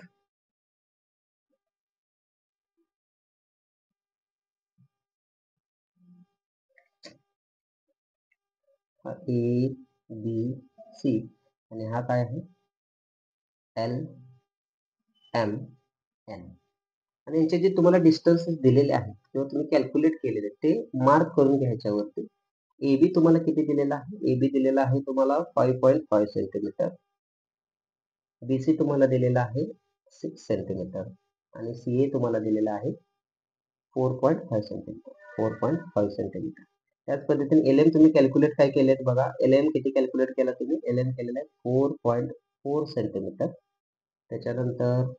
Speaker 1: हा ए बी सी आणि हा काय आहे एल एम एन आणि यांचे जे तुम्हाला डिस्टन्सेस दिलेले आहेत किंवा तुम्ही कॅल्क्युलेट केलेले ते मार्क करून घ्यायच्यावरती एबी तुम्हाला किती दिलेला आहे एबी दिलेला आहे तुम्हाला 5.5 सेंटीमीटर बीसी तुम्हाला दिलेला आहे 6 सेंटीमीटर आणि सीए तुम्हाला दिलेला आहे 4.5 सेंटीमीटर 4.5 सेंटीमीटर त्याच पद्धतीने एलएम तुम्ही कॅल्क्युलेट काय केलेत बघा एलएम किती कॅल्क्युलेट केला तुम्ही एलएम केलेला आहे 4.4 सेंटीमीटर त्याच्यानंतर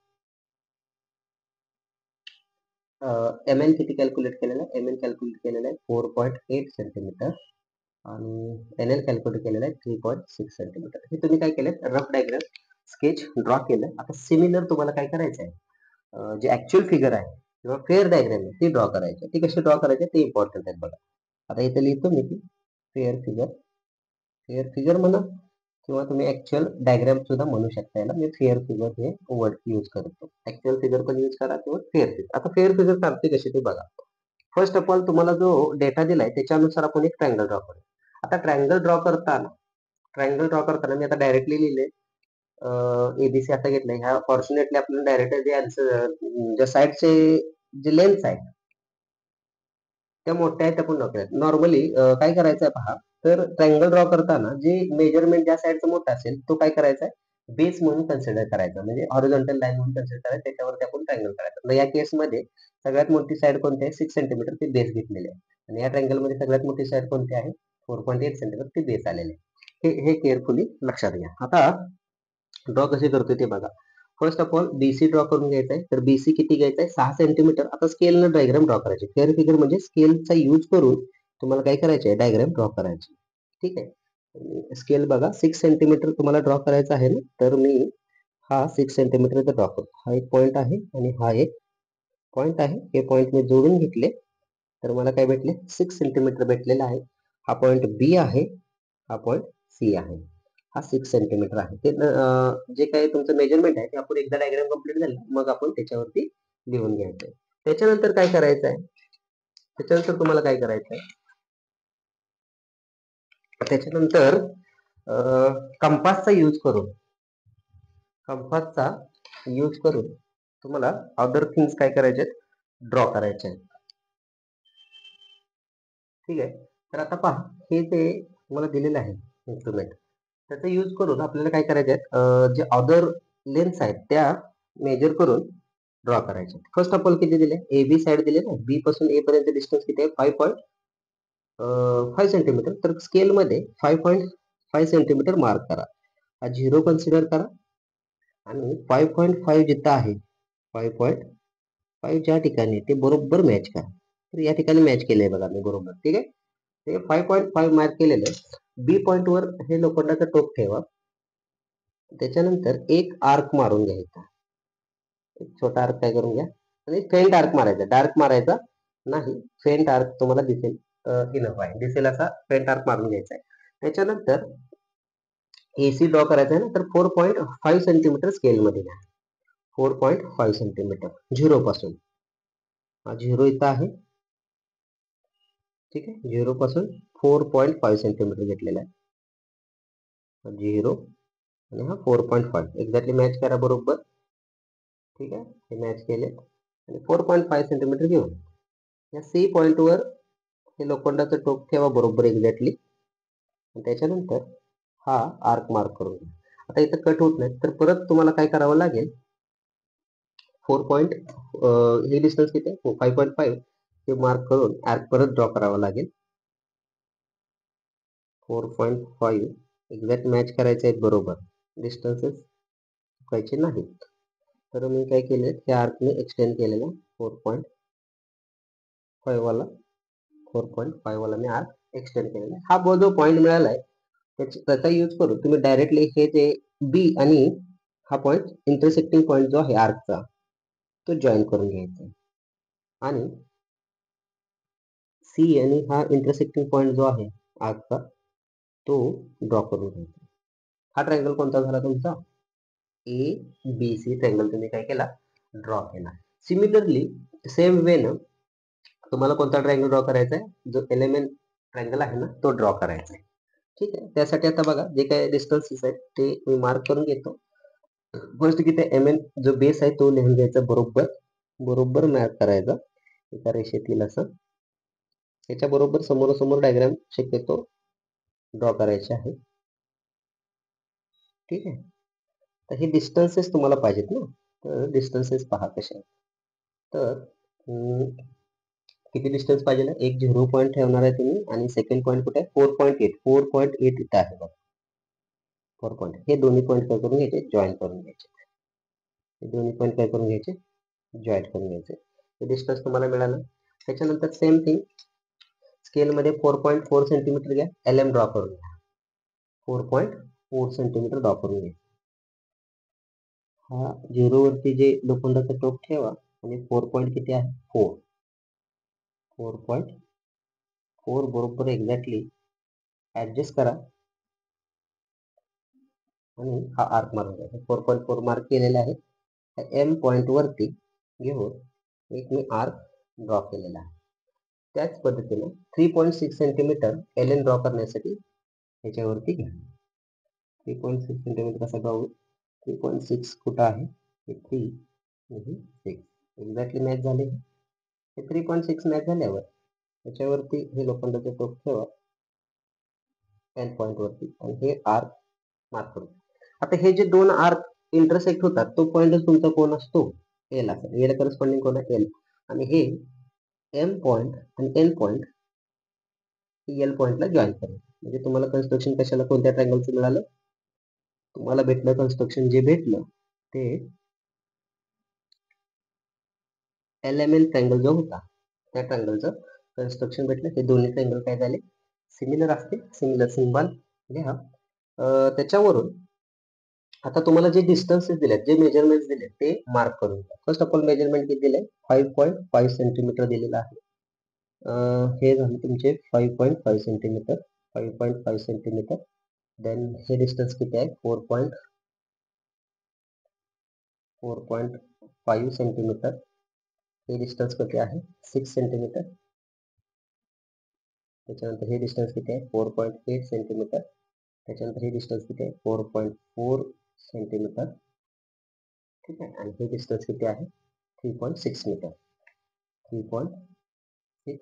Speaker 1: एम एन किती कॅल्क्युलेट केलेला आहे एम एन कॅल्क्युलेट केलेला आहे 4.8 सेंटीमीटर आणि एन एल कॅल्क्युलेट केलेला आहे 3.6 सेंटीमीटर हे तुम्ही काय केलं रफ डायग्राम स्केच ड्रॉ केलं आता सिमिलर तुम्हाला काय करायचं आहे जे ऍक्च्युअल फिगर आहे किंवा फेअर डायग्राम आहे ती ड्रॉ करायची ती कशी ड्रॉ करायची ते इम्पॉर्टंट आहे बघा आता इथे लिहितो मी ती फेअर फिगर म्हणा किंवा तुम्ही ऍक्च्युअल डायग्राम सुद्धा म्हणू शकता याला मी फेअर फिगर हे वर्ड यूज करतो ऍक्च्युअल फिगर पण यूज करा किंवा फेअर फिगर आता फेअर फिगर काढते कशी ते बघा फर्स्ट ऑफ ऑल तुम्हाला जो डेटा दिलाय त्याच्यानुसार आपण एक ट्रायंगल ड्रॉ करू आता ट्रायंगल ड्रॉ करताना मी आता डायरेक्टली लिहिले एबीसी आता घेतलंय ह्या फॉर्च्युनेटली आपल्याला डायरेक्ट जे आन्सर ज्या साईडचे जे लेन्थ आहे त्या मोठ्या आहेत त्या पण नोकऱ्या नॉर्मली काय करायचं आहे पहा तर ट्रायंगल ड्रॉ करताना जे मेजरमेंट ज्या साईडचा मोठा असेल तो काय करायचा आहे बेस म्हणून कन्सिडर करायचा म्हणजे हॉरिझॉन्टल लाईन म्हणून कन्सिडर करायचं त्याच्यावरती आपण ट्रायंगल करायचं या केसमध्ये सगळ्यात मोठी साईड कोणती आहे 6 सेंटीमीटर ती बेस घेतलेली आहे आणि या ट्रायंगल मध्ये सगळ्यात मोठी साईड कोणती आहे 4.8 सेंटीमीटर ती बेस आलेली आहे हे केअरफुली लक्षात घ्या आता ड्रॉ कसे करतोय ते बघा first of all BC draw करून घ्यायचा आहे तर बीसी किती घ्यायचा आहे 6 सेंटीमीटर आता स्केलनं डायग्राम ड्रॉ करायची फेअर फिगर म्हणजे स्केलचा यूज करून तुम्हाला काय करायचे आहे डायग्राम ड्रॉ करायची ठीक आहे स्केल बघा 6 सेंटीमीटर तुम्हाला ड्रॉ करायचा आहे ना तर मी हा 6 सेंटीमीटरचा ड्रॉ करतो हा एक पॉईंट आहे आणि हा एक पॉईंट आहे हे पॉईंट मी जोडून घेतले तर मला काय भेटले 6 सेंटीमीटर भेटलेला आहे हा पॉईंट बी आहे हा पॉईंट सी आहे हा 6 सेंटीमीटर आहे ते जे काही तुमचं मेजरमेंट आहे ते आपण एकदा डायग्राम कंप्लीट झालं मग आपण त्याच्यावरती लिहून घ्यायचंय त्याच्यानंतर काय करायचं आहे त्याच्यानंतर तुम्हाला काय करायचं आहे त्याच्यानंतर कंपासचा यूज करून तुम्हाला अदर थिंग्स काय करायचे आहेत, ड्रॉ करायचे आहेत. ठीक आहे. तर आता पहा, हे जे तुम्हाला दिलेलं आहे इन्स्ट्रुमेंट, त्याचा यूज करून आपल्याला काय करायचे आहेत, जे अदर लेन्स आहेत त्या मेजर करून ड्रॉ करायचे. फर्स्ट ऑफ ऑल किती दिले, ए बी साइड दिले ना, बी पासून ए पर्यंत डिस्टन्स किती आहे, 5.5 सेंटीमीटर. तर स्केल मध्ये 5.5 सेंटीमीटर मार्क करा. हा 0 कन्सिडर करा आणि 5.5 जिथं आहे, 5.5 ज्या ठिकाणी ते बरोबर मॅच करा. तर या ठिकाणी मॅच केलंय बघा मी बरोबर. ठीक आहे. ते 5.5 मार्क केलेलं आहे. बी पॉइंट वर हे लोखंडाचं टोक ठेवा. त्याच्यानंतर एक आर्क मारून घ्यायचा. एक छोटा आर्क काय करून घ्या आणि फेंट आर्क मारायचा, डार्क मारायचा नाही, फेंट आर्क तुम्हाला दिसेल इनफ आहे, दिसेल असा फेंट आर्क मारून घ्यायचा आहे. त्याच्यानंतर एसी ड्रॉ करायचा आहे ना, तर 4.5 सेंटीमीटर स्केल मध्ये घ्या. 4.5 सेंटीमीटर 0 पासून, हा 0 इथं आहे. ठीक आहे. 0 पासून 4.5 सेंटीमीटर घेतलेला आहे. 0 आणि हा 4.5 एक्झॅक्टली मॅच करा बरोबर. ठीक आहे. हे मॅच केले आणि 4.5 सेंटीमीटर घेऊन या सी पॉइंट वर हे लोखंडाचं टोक ठेवा बरोबर एक्झॅक्टली. त्याच्यानंतर हा आर्क मार्क करून घ्या. आता इथं कट होत नाही, तर परत तुम्हाला काय करावं लागेल, 4. हे डिस्टन्स किती आहे, 5.5 ते मार्क करून आर्क परत ड्रॉ करावा लागेल. 4.5 एक्झॅक्ट मॅच करायचे आहेत बरोबर, डिस्टन्सेस चुकायचे नाहीत. तर मी काय केले, त्या आर्कने एक्सटेंड केलेला 4.5 वाला मी आर्क एक्सटेंड केलेला. हा जो पॉईंट मिळाला आहे त्याचा यूज करून तुम्ही डायरेक्टली हे जे बी आणि हा पॉईंट इंटरसेक्टिंग पॉईंट जो आहे आर्कचा तो जॉईन करून घ्यायचा आणि सी आणि हा इंटरसेक्टिंग पॉईंट जो आहे आर्कचा तो ड्रॉ करून घ्यायचा. हा ट्रायंगल कोणता झाला तुमचा, ए बी सी ट्रायंगल तुम्ही काय केला, ड्रॉ केला. सिमिलरली सेम वे न तुम्हाला कोणता ट्रायंगल ड्रॉ करायचा आहे, जो एलिमेंट ट्रायंगल आहे ना तो ड्रॉ करायचा आहे. ठीक आहे. त्यासाठी आता बघा जे काही डिस्टन्सेस आहेत ते मी मार्क करून घेतो. फर्स्ट किती एम एन जो बेस आहे तो लिहून घ्यायचा बरोबर मॅप करायचा एका रेषेतील असं. त्याच्या बरोबर समोरासमोर डायग्राम शक्यतो ड्रॉ करायचे आहे. ठीक आहे. तर हे डिस्टन्सेस तुम्हाला पाहिजेत ना, तर डिस्टन्सेस पहा कसे आहेत. तर किती डिस्टन्स पाहिजे, एक 0 पॉईंट ठेवणार आहे तुम्ही आणि सेकंड पॉईंट कुठे आहे, 4.8 इथं आहे बघा. 4 पॉईंट, हे दोन्ही पॉईंट काय करून घ्यायचे, जॉईन करून घ्यायचे. हे दोन्ही पॉईंट काय करून घ्यायचे, जॉईन करून घ्यायचे. हे डिस्टन्स तुम्हाला मिळालं. त्याच्यानंतर सेम थिंग स्केल मध्ये 4.4 सेंटीमीटर घ्या, एल एम ड्रॉ करून घ्या. 4.4 सेंटीमीटर ड्रॉ करून घ्या. हा 0 वरती जे लोखंडाचं टोक ठेवा आणि 4 पॉईंट किती आहे, 4.4 बरोबर एक्झॅक्टली ऍडजस्ट करा आणि हा आर्क मारून घ्या. 4.4 मार्क केलेला आहे. एम पॉइंट वरती घेऊन एक मी आर्क ड्रॉ केलेला आहे. त्याच पद्धतीने 3.6 सेंटीमीटर एल एन ड्रॉ करण्यासाठी ह्याच्यावरती घ्या. 3.6 सेंटीमीटर कसा ड्रॉ होईल, 3.6 कुठं आहे, 3 6 एक्झॅक्टली मॅच झाले. हे 3.6 मॅच झाल्यावर त्याच्यावरती हे लोखंडाचं टोक ठेवा एन पॉइंट वरती आणि हे आर्क मार्क करू. आता हे जे दोन आर्क इंटरसेक्ट होतात तो पॉइंटच तुमचा कोण असतो, एल असेल. एल करस्पॉन्डिंग कोण आहे, एल. आणि हे एम पॉइंट आणि एन पॉइंट एल पॉइंटला जॉईन करेल. म्हणजे तुम्हाला कन्स्ट्रक्शन कशाला कोणत्या ट्रायंगलचं मिळालं, तुम्हाला भेटलं कन्स्ट्रक्शन जे भेटलं ते एल एम एन ट्रायंगल जो होता त्या ट्रायंगलचं कन्स्ट्रक्शन भेटलं. हे दोन्ही ट्रायंगल काय झाले, सिमिलर असते. सिमिलर सिम्बॉल घ्या. त्याच्यावरून आता तुम्हाला जे डिस्टन्सेस दिलेत, जे मेजरमेंट दिले ते मार्क करून घ्या. फर्स्ट ऑफ ऑल मेजरमेंट किती दिले, 5.5 सेंटीमीटर दिलेला आहे. हे झाले तुमचे 5.5 सेंटीमीटर, 5.5 सेंटीमीटर. देन हे डिस्टन्स किती आहे, 4.5 सेंटीमीटर. हे डिस्टन्स किती आहे, 6 सेंटीमीटर. त्याच्यानंतर हे डिस्टन्स किती आहे, 4.8 सेंटीमीटर. त्याच्यानंतर हे डिस्टन्स किती आहे 4.4 सेंटीमीटर, ठीक आहे. आणि हे डिस्टन्स किती आहे 3.6 मीटर, 3.6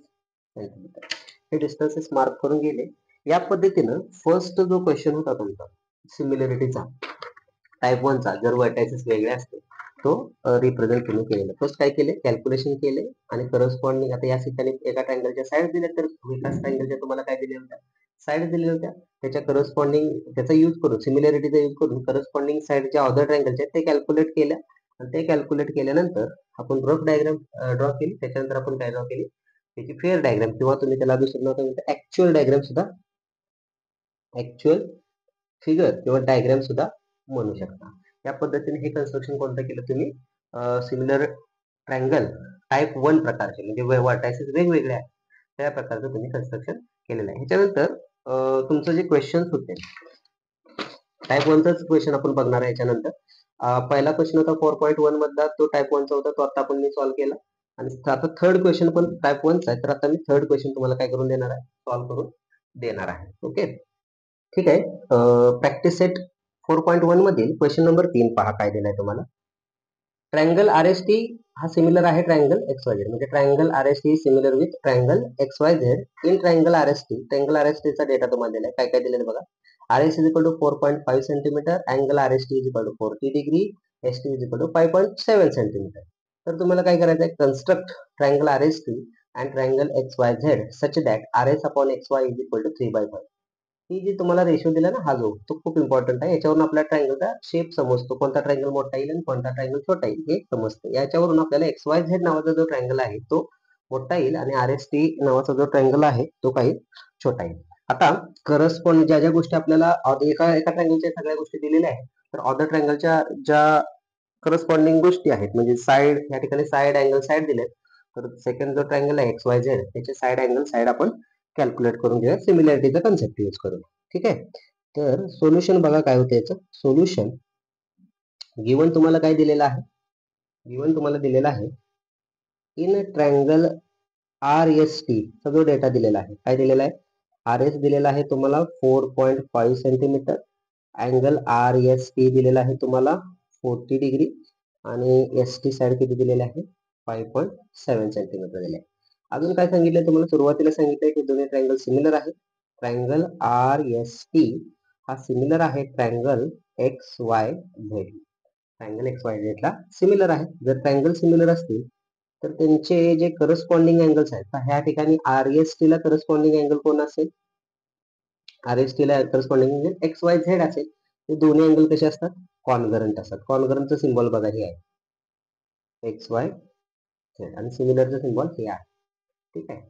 Speaker 1: सेंटीमीटर. हे डिस्टन्सेस मार्क करून गेले. या पद्धतीनं फर्स्ट जो क्वेश्चन होता तुमचा सिमिलरिटीचा टाइप 1 चा, जर व्हर्टायसेस वेगळे असते तो रिप्रेझेंट तुम्ही केलेला. फर्स्ट काय केले, कॅल्क्युलेशन केले आणि करस्पॉन्डिंग आता या ठिकाणी एका ट्रायंगलच्या साइड दिल्या, तर एकाच ट्रायंगलच्या तुम्हाला काय दिल्या होत्या, साइड दिलेल्या होत्या. त्याच्या करस्पॉन्डिंग त्याचा यूज करून, सिमिलरिटीचा यूज करून करस्पॉन्डिंग साइडच्या अदर ट्रायंगलच्या ते कॅल्क्युलेट केल्या. आणि ते कॅल्क्युलेट केल्यानंतर आपण रफ डायग्राम ड्रॉ केली. त्याच्यानंतर आपण काय ड्रॉ केली, त्याची फेअर डायग्राम किंवा तुम्ही त्याला दुसरं नाव काय म्हणता ऍक्च्युअल डायग्राम सुद्धा, ऍक्च्युअल फिगर किंवा डायग्राम सुद्धा म्हणू शकता. या पद्धतीने हे कन्स्ट्रक्शन कोणतं केलं तुम्ही, सिमिलर ट्रायंगल टाइप 1 प्रकारचे, म्हणजे व्हर्टायसेस वेगवेगळे आहेत त्या प्रकारचं तुम्ही कन्स्ट्रक्शन केलेलं आहे. ह्याच्यानंतर तुमचं जे क्वेश्चन होते टाइप 1 चाच क्वेश्चन आपण बघणार आहे. याच्यानंतर पहिला क्वेश्चन होता 4.1 मधला, तो टाइप 1 चा होता, तो आता आपण मी सॉल्व्ह केला. आणि आता थर्ड क्वेश्चन पण टाइप 1 चा आहे, तर आता मी थर्ड क्वेश्चन तुम्हाला काय करून देणार आहे, सॉल्व्ह करून देणार आहे. ओके, ठीक आहे. प्रॅक्टिस सेट 4.1 मधील क्वेश्चन नंबर 3 पहा काय दिलाय तुम्हाला. ट्रायंगल आरएसटी हा सिमिलर आहे ट्रायंगल XYZ, म्हणजे triangle R S T similar with triangle XYZ in triangle R S T. Triangle R S T चा डेटा तुम्हाला दिलाय. काय काय दिलेलं बघा. RS is equal to 4.5 centimetre, angle RST is equal to 40 degree, ST is equal to 5.7 centimetre. तर तुम्हाला काय करायचं आहे, construct triangle RST and triangle XYZ such that RS upon XY is equal to 3/5. ही जी तुम्हाला रेशो दिला ना, हा जो तो खूप इम्पॉर्टंट आहे. याच्यावरून आपल्याला ट्रायंगलचा शेप समजतो, कोणता ट्रायंगल मोठा येईल आणि कोणता ट्रायंगल छोटा येईल हे समजतं. याच्यावरून आपल्याला XYZ नावाचा जो ट्रायंगल आहे तो मोठा येईल आणि RST नावाचा जो ट्रायंगल आहे तो काही छोटा येईल. आता करस्पॉन्ड ज्या ज्या गोष्टी आपल्याला एका एका ट्रायंगलच्या सगळ्या गोष्टी दिलेल्या आहेत, तर ऑदर ट्रायंगलच्या ज्या करस्पॉन्डिंग गोष्टी आहेत, म्हणजे साइड, या ठिकाणी साइड अँगल साइड दिलेत, तर सेकंड जो ट्रायंगल आहे XYZ त्याचे साइड अँगल साइड आपण कॅल्क्युलेट करून घेऊया सिमिलॅरिटीचा कन्सेप्ट यूज करून. ठीक आहे. तर सोल्युशन बघा काय होतं याचं. सोल्युशन गिवन तुम्हाला काय दिलेलं आहे, गिवन तुम्हाला दिलेला आहे इन ट्रायंगल RST चा जो डेटा दिलेला आहे, काय दिलेला आहे, RS दिलेला आहे तुम्हाला 4.5 सेंटीमीटर, अँगल RST दिलेला आहे तुम्हाला 40 डिग्री आणि ST साइड किती दिलेले आहे 5.7 सेंटीमीटर दिले आहे. अजून काय सांगितलं तुम्हाला, सुरुवातीला सांगितलंय की दोन्ही ट्रायंगल सिमिलर आहेत. ट्रायंगल RST हा सिमिलर आहे ट्रायंगल XYZ. ट्रायंगल XYZ ला सिमिलर आहे. जर ट्रायंगल सिमिलर असतील तर त्यांचे जे करस्पॉन्डिंग अँगल्स आहेत, तर ह्या ठिकाणी RST ला करस्पॉन्डिंग अँगल कोण असेल, RST ला करस्पॉन्डिंग अँगल XYZ असेल. हे दोन्ही अँगल कसे असतात, कॉन्ग्रंट असतात. कॉन्ग्रंटचं सिम्बॉल बघा हे आहे XYZ आणि सिमिलरचं सिम्बॉल हे आहे. ठीक आहे.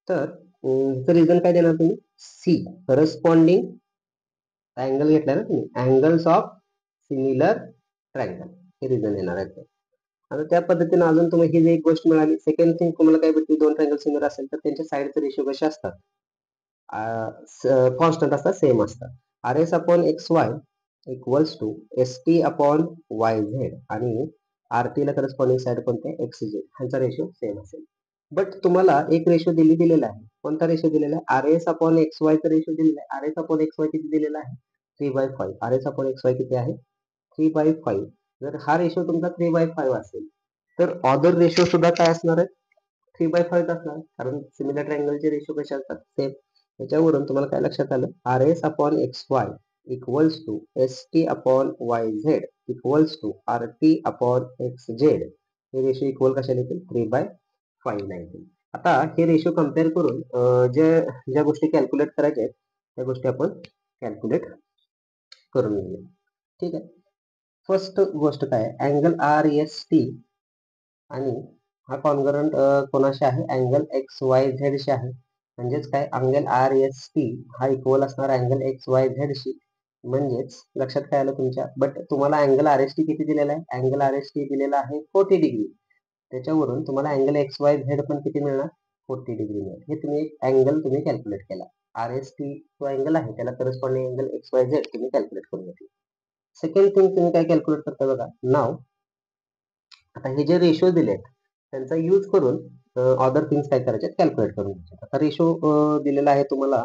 Speaker 1: तर रिझन काय देणार तुम्ही, सी करस्पॉन्डिंग अँगल घेतला ना तुम्ही, अँगल्स ऑफ सिमिलर ट्रायंगल, हे रिझन येणार आहे. आता त्या पद्धतीने अजून तुम्हाला ही एक गोष्ट मिळाली. सेकंड थिंग तुम्हाला काय भेटते, दोन ट्रायंगल सिमिलर असेल तर त्यांच्या साइडचे रेशो कसे असतात, कॉन्स्टंट असतात, सेम असतात. RS upon XY equals to ST upon YZ आणि RT ला करस्पॉन्डिंग साइड कोणते XZ, ह्यांचा रेशो सेम असेल. बट तुम्हाला एक रेशो दिलेला आहे. कोणता रेशो दिलेला आहे, RS अपॉन XY चा रेशो दिलेला आहे. RS अपॉन XY किती दिलेला आहे 3/5. RS अपॉन XY किती आहे 3/5. जर हा रेशो तुमचा 3/5 असेल तर अदर रेशो सुद्धा काय असणार आहे 3/5 असणार, कारण सिमिलर ट्रायंगलचे रेशो कसे असतात सेम. त्याच्यावरून तुम्हाला काय लक्षात आलं, RS upon XY equals to ST upon YZ equals to RT upon XZ. हे रेशो इक्वल कशाला येतील 3/5 येतील. आता हे रेशो कम्पेअर करून ज्या गोष्टी कॅल्क्युलेट करायच्या आहेत त्या गोष्टी आपण कॅल्क्युलेट करून घेऊया. ठीक आहे. फर्स्ट गोष्ट काय, अँगल RST आणि हा कॉन्ग्रंट कोणाशी आहे, अँगल XYZ शी आहे. म्हणजेच काय, अँगल RST हा इक्वल असणार अँगल XYZ शी. म्हणजेच लक्षात काय आलं तुमच्या, बट तुम्हाला अँगल RST किती दिलेला आहे, अँगल RST दिलेला आहे 40 डिग्री. त्याच्यावरून तुम्हाला अँगल XYZ पण किती मिळणार 40 डिग्री मिळेल. हे तुम्ही अँगल तुम्ही कॅल्क्युलेट केला. RST जो अँगल आहे त्याला करस्पॉन्डिंग अँगल XYZ तुम्ही कॅल्क्युलेट करून घेतला. सेकंड थिंग तुम्ही काय कॅल्क्युलेट करता बघा. नाव आता हे जे रेशो दिलेत त्यांचा यूज करून अदर थिंग्स काय करायचे कॅल्क्युलेट करून घ्यायचे. आता रेशो दिलेला आहे तुम्हाला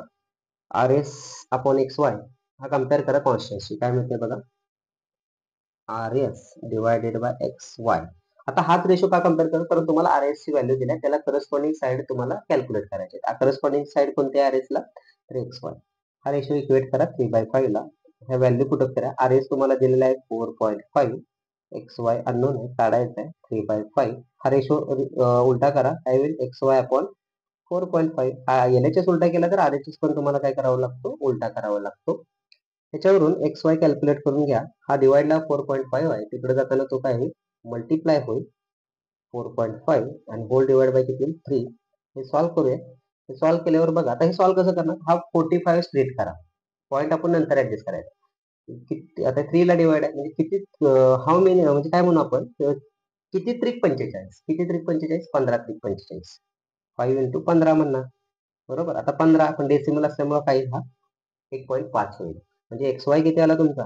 Speaker 1: RS अपॉन XY हा कम्पेअर करा कॉन्स्टन्टशी. काय मिळते बघा, R S divided by X Y. आता हाच रेशो का कम्पेअर करा, कारण तुम्हाला आर एस ची व्हॅल्यू दिल्या, त्याला करस्पॉन्डिंग साइड तुम्हाला कॅल्क्युलेट करायचे. करस्पॉन्डिंग साइड कोणती आहे आर एस ला, तर एक्स वाय. हा रेशो इक्वेट करा 3/5 ला. ह्या व्हॅल्यू पुट करा. आर एस तुम्हाला दिलेला आहे 4.5, एक्स वाय अननोन आहे, काढायचा आहे 3/5. हा रेशो उलटा करा, काय होईल, x Y upon 4.5. L H S उलटा केला तर आर एच एस पण तुम्हाला काय करावा लागतो, उलटा करावा लागतो. त्याच्यावरून एक्स वाय कॅल्क्युलेट करून घ्या. हा डिवाइडला 4.5 आहे, तिकडे जाताना तो काय होईल, मल्टिप्लाय होईल 4.5 आणि होल डिवाइड बाय किती 3. हे सॉल्व्ह करूया. हे सॉल्व्ह केल्यावर बघा, आता हे सॉल्व्ह कसं करणार, हा 45 स्प्लिट करा, पॉईंट आपण नंतर ऍडजस्ट करायचा. किती आता 3 ला डिवाइड आहे म्हणजे किती, हाऊ मेनी म्हणजे काय म्हणू आपण, किती त्रिक 45, किती त्रिक 45, 15 त्रिक 45, 5 इंटू 15 म्हणणार. बरोबर. आता 15 आपण डेसिमल असल्यामुळे 5 हा 1.5 होईल. म्हणजे एक्स वाय किती आला तुमचा,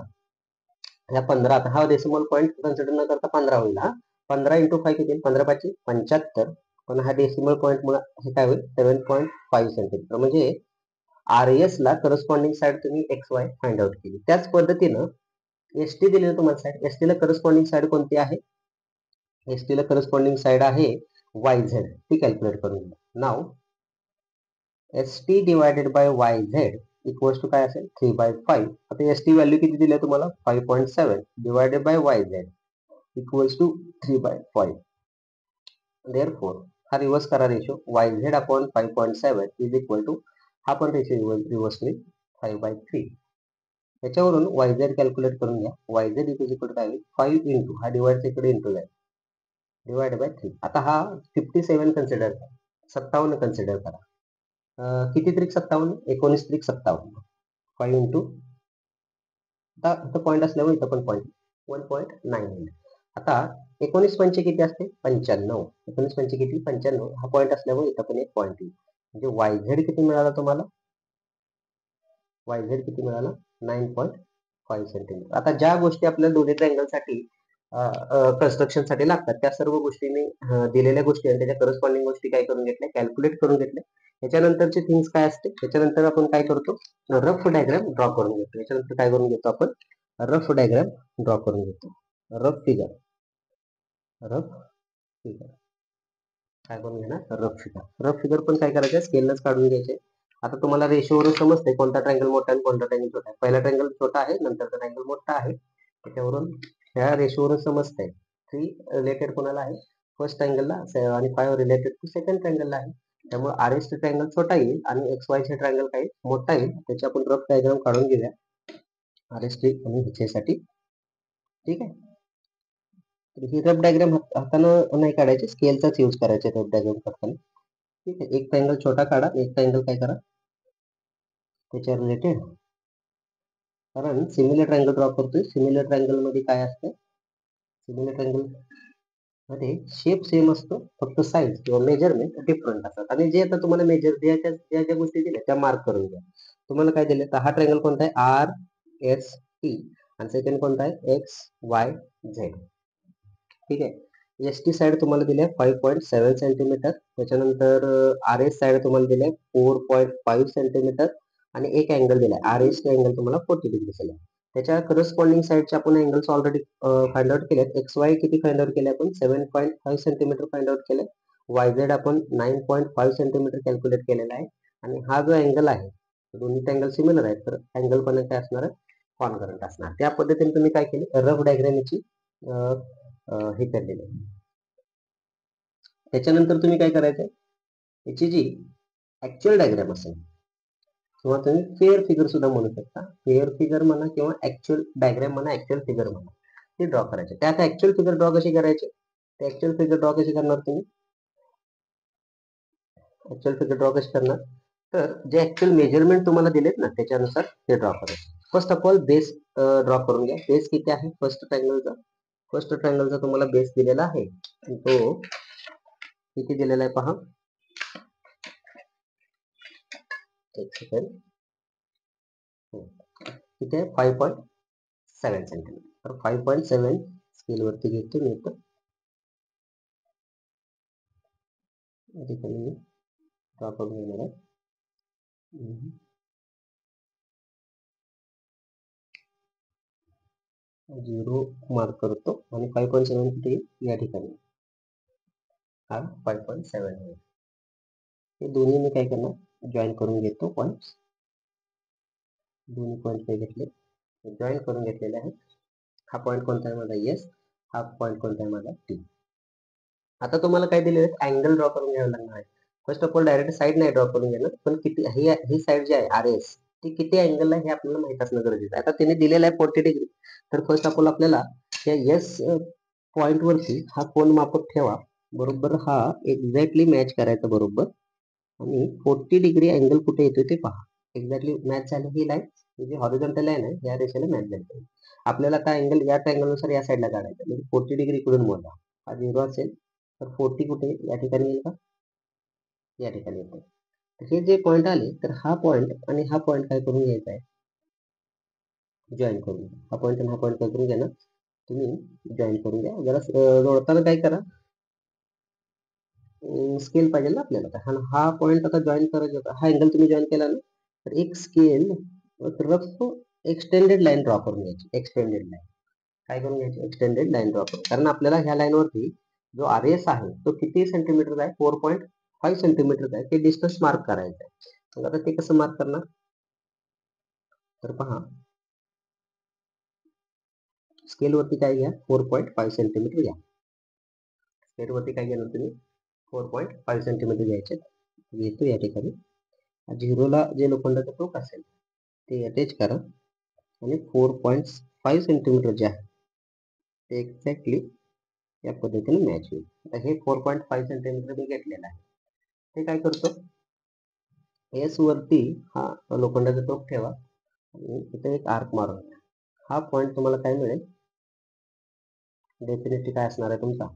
Speaker 1: ह्या 15. आता हा डेसिमल पॉईंट कन्सिडर न करता 15 होईल. हा 15 इंटू 5 किती, 15×5 75. पण हा डेसिमल पॉईंट मुळे हे काय होईल, 7.5 सेंटीमीटर. म्हणजे आर एस ला करस्पॉन्डिंग साइड तुम्ही एक्स वाय फाइंड आउट केली. त्याच पद्धतीनं एस टी दिली तुम्हाला साइड, एस टी ला करस्पॉन्डिंग साइड कोणती आहे, एस टी ला करस्पॉन्डिंग साइड आहे वाय झेड. ती कॅल्क्युलेट करून घ्या. नाव S T divided by Y Z equals to काय असेल, 3/5. आता एस टी व्हॅल्यू किती दिली तुम्हाला, 5.7 divided by Y Z equals to 3/5. Therefore हा रिव्हर्स करा ratio, Y Z upon 5.7 is equal to, हा पण रेशो रिव्हर्स होईल 5/3. त्याच्यावरून वाय झेड कॅल्क्युलेट करून घ्या. Y Z is equal to काय होईल, 5 इंटू हा डिवाइडचा इकडे इंटू जाईल, डिवाइड बाय 3. आता हा 57 कन्सिडर करा, 57 कन्सिडर करा. किती त्रिक 57, 19 त्रिक 57, 5 इंटू, आता इथं पॉईंट असल्यामुळे इथं पण पॉईंट 1.9. आता 19 पंचे किती असते, 95. 19 पंचे किती, 95. हा पॉईंट असल्यामुळे इथं पण एक पॉईंट येईल. म्हणजे वाय झेड किती मिळाला तुम्हाला, वाय झेड किती मिळाला, 9.5 सेंटीमीटर. आता ज्या गोष्टी आपल्या दोन्ही ट्रँगल साठी कन्स्ट्रक्शन साठी लागतात, त्या सर्व गोष्टी मी दिलेल्या गोष्टी आणि त्याच्या करस्पॉन्डिंग गोष्टी काय करून घेतल्या, कॅल्क्युलेट करून घेतल्या. त्याच्यानंतरचे थिंग्स काय असते, त्याच्यानंतर आपण काय करतो, रफ डायग्राम ड्रॉ करून घेतो. त्याच्यानंतर काय करून घेतो आपण, रफ डायग्राम ड्रॉ करून घेतो. रफ फिगर, रफ फिगर काय करून घेणार, रफ फिगर. रफ फिगर पण काय करायचं, स्केलच काढून घ्यायचे. आता तुम्हाला रेशोवरून समजते कोणता ट्रँगल मोठा आहे कोणता ट्रँगल छोटा आहे. पहिला ट्रँगल छोटा आहे, नंतरचा ट्रँगल मोठा आहे. त्याच्यावरून ह्या रेशोवरून समजतंय 3 रिलेटेड कोणाला आहे, फर्स्ट अँगलला, आणि 5 रिलेटेड टू सेकंड ट्रँगलला आहे. त्यामुळे आर एस ट्रँगल छोटा येईल आणि एक्स वाय चे ट्रँगल काही मोठा येईल. त्याची आपण रफ डायग्राम काढून घेऊया आर एस टी आणि ह्याच्यासाठी. ठीक आहे. तर ही रफ डायग्राम हातानं नाही काढायची, स्केलचाच यूज करायचा रफ डायग्राम करताना. ठीक आहे. एक ट्रँगल छोटा काढा, एक ट्रँगल काय करा त्याच्या रिलेटेड, कारण सिमिलर ट्रँगल ड्रॉ करतोय. सिमिलर ट्रँगल मध्ये काय असतं, सिमिलर ट्रँगल मध्ये शेप सेम असतो, फक्त साईज किंवा मेजरमेंट डिफरंट असतात. आणि जे आता तुम्हाला मेजर द्यायच्या ज्या ज्या गोष्टी दिल्या त्या मार्क करून घ्या. तुम्हाला काय दिले, तर हा ट्रँगल कोणता आहे, आर एस टी, आणि सेकंड कोणता आहे, एक्स वाय झेड. ठीक आहे. एस टी साइड तुम्हाला दिली आहे 5.7 सेंटीमीटर. त्याच्यानंतर आर एस साइड तुम्हाला दिली आहे 4.5 सेंटीमीटर. आणि एक अँगल दिलाय, आर एस अँगल तुम्हाला 40 डिग्री दिला. त्याच्या करस्पॉन्डिंग साइडचे आपण अँगल्स ऑलरेडी फाइंड आउट केले. एक्स वाय किती फाइंड आउट केले आपण, 7.5 सेंटीमीटर फाइंड आउट केले. वाय झेड आपण 9.5 सेंटीमीटर कॅल्क्युलेट केलेला आहे. आणि हा जो अँगल आहे, दोन्ही अँगल सिमिलर आहेत, तर अँगल पण काय असणार आहे, कॉन्ग्रुएंट असणार. त्या पद्धतीने तुम्ही काय केले, रफ डायग्रामची हे केलेलं आहे. त्याच्यानंतर तुम्ही काय करायचं, याची जी ऍक्च्युअल डायग्राम असेल किंवा तुम्ही फेअर फिगर सुद्धा म्हणू शकता, फेअर फिगर म्हणा किंवा ऍक्च्युअल डायग्राम म्हणा, ऍक्च्युअल फिगर म्हणा, ते ड्रॉ करायचे. त्यात ऍक्च्युअल फिगर ड्रॉ कशी करायची, ते ऍक्च्युअल फिगर ड्रॉ कशी करणार तुम्ही, ऍक्च्युअल फिगर ड्रॉ कशी करणार, तर जे ऍक्च्युअल मेजरमेंट तुम्हाला दिलेत ना त्याच्यानुसार ते ड्रॉ करायचे. First of all base draw करून घ्या. बेस किती आहे फर्स्ट ट्रँगलचा, फर्स्ट ट्रँगलचा तुम्हाला बेस दिलेला आहे, तो किती दिलेला आहे पहा, एक सेकंड, किती आहे 5.7 सेंटीमीटर. तर 5.7 स्केल वरती घेतो मी इथं, ठिकाणी ड्रॉ करून घेणार आहे. 0 मार्क करतो आणि 5.7 कुठे या ठिकाणी हा 5.7 आहे. हे दोन्ही मी काय करणार जॉईन करून घेतो पॉईंट्स. दोन्ही पॉईंट काय घेतले जॉईन करून घेतलेले आहेत. हा पॉईंट कोणता आहे माझा एस, हा पॉईंट कोणता आहे माझा टी. आता तुम्हाला काय दिले अँगल ड्रॉ करून घ्यावं लागणार आहे. First of all direct side नाही ड्रॉ करून घेणार, पण किती ही साईड जी आहे आर एस ती किती अँगल आहे हे आपल्याला माहित असणं गरजेचं आहे. आता त्याने दिलेला आहे 40 डिग्री, तर फर्स्ट ऑफ ऑल आपल्याला या एस पॉईंट वरती हा कोन मापत ठेवा. बरोबर हा एक्झॅक्टली मॅच करायचा बरोबर आणि 40 डिग्री अँगल कुठे येतो ते पहा. एक्झॅक्टली मॅच झालं ही लाईन, जी हॉरिझॉन्टल लाईन आहे या रेषेला मॅच झाली पाहिजे. आपल्याला आता अँगल याच अँगलनुसार या साईडला काढायचा, म्हणजे 40 डिग्री इकडून मोजा. हा 0 असेल तर 40 कुठे या ठिकाणी येईल का, या ठिकाणी येतो. हे जे पॉईंट आले तर हा पॉईंट आणि हा पॉईंट काय करून घ्यायचा आहे जॉईन करून घ्या. हा पॉईंट आणि हा पॉईंट काय करून घ्या ना तुम्ही जॉईन करून घ्या. जरा जोडताना काय करा स्केल पाहिजे ना आपल्याला. हा पॉईंट आता जॉईन करायचा होता, हा अँगल तुम्ही जॉईन केला ना तर एक scale rough extended line draw करून घ्यायची. एक्सटेंडेड लाईन काय करून घ्यायची एक्सटेंडेड लाईन ड्रॉ करून, कारण आपल्याला ह्या लाईन वरती जो आर एस आहे तो किती सेंटीमीटर आहे 4.5 सेंटीमीटर आहे, ते डिस्टन्स मार्क करायचं आहे. मग आता ते कसं मार्क करणार तर पहा स्केल वरती काय घ्या 4.5 सेंटीमीटर घ्या. स्केल वरती काय घेणार तुम्ही 4.5 सेंटीमीटर घ्यायचे. घेतो या ठिकाणी झिरोला जे लोखंडाचं टोक असेल ते अटॅच करा आणि 4.5 सेंटीमीटर जे आहे ते एक्झॅक्टली या पद्धतीने मॅच होईल. आता हे 4.5 सेंटीमीटर मी घेतलेलं आहे. ते काय करतो एस वरती हा लोखंडाचा टोक ठेवा आणि इथे एक आर्क मारून घ्या. हा पॉईंट तुम्हाला काय मिळेल डेफिनेटली काय असणार आहे तुमचा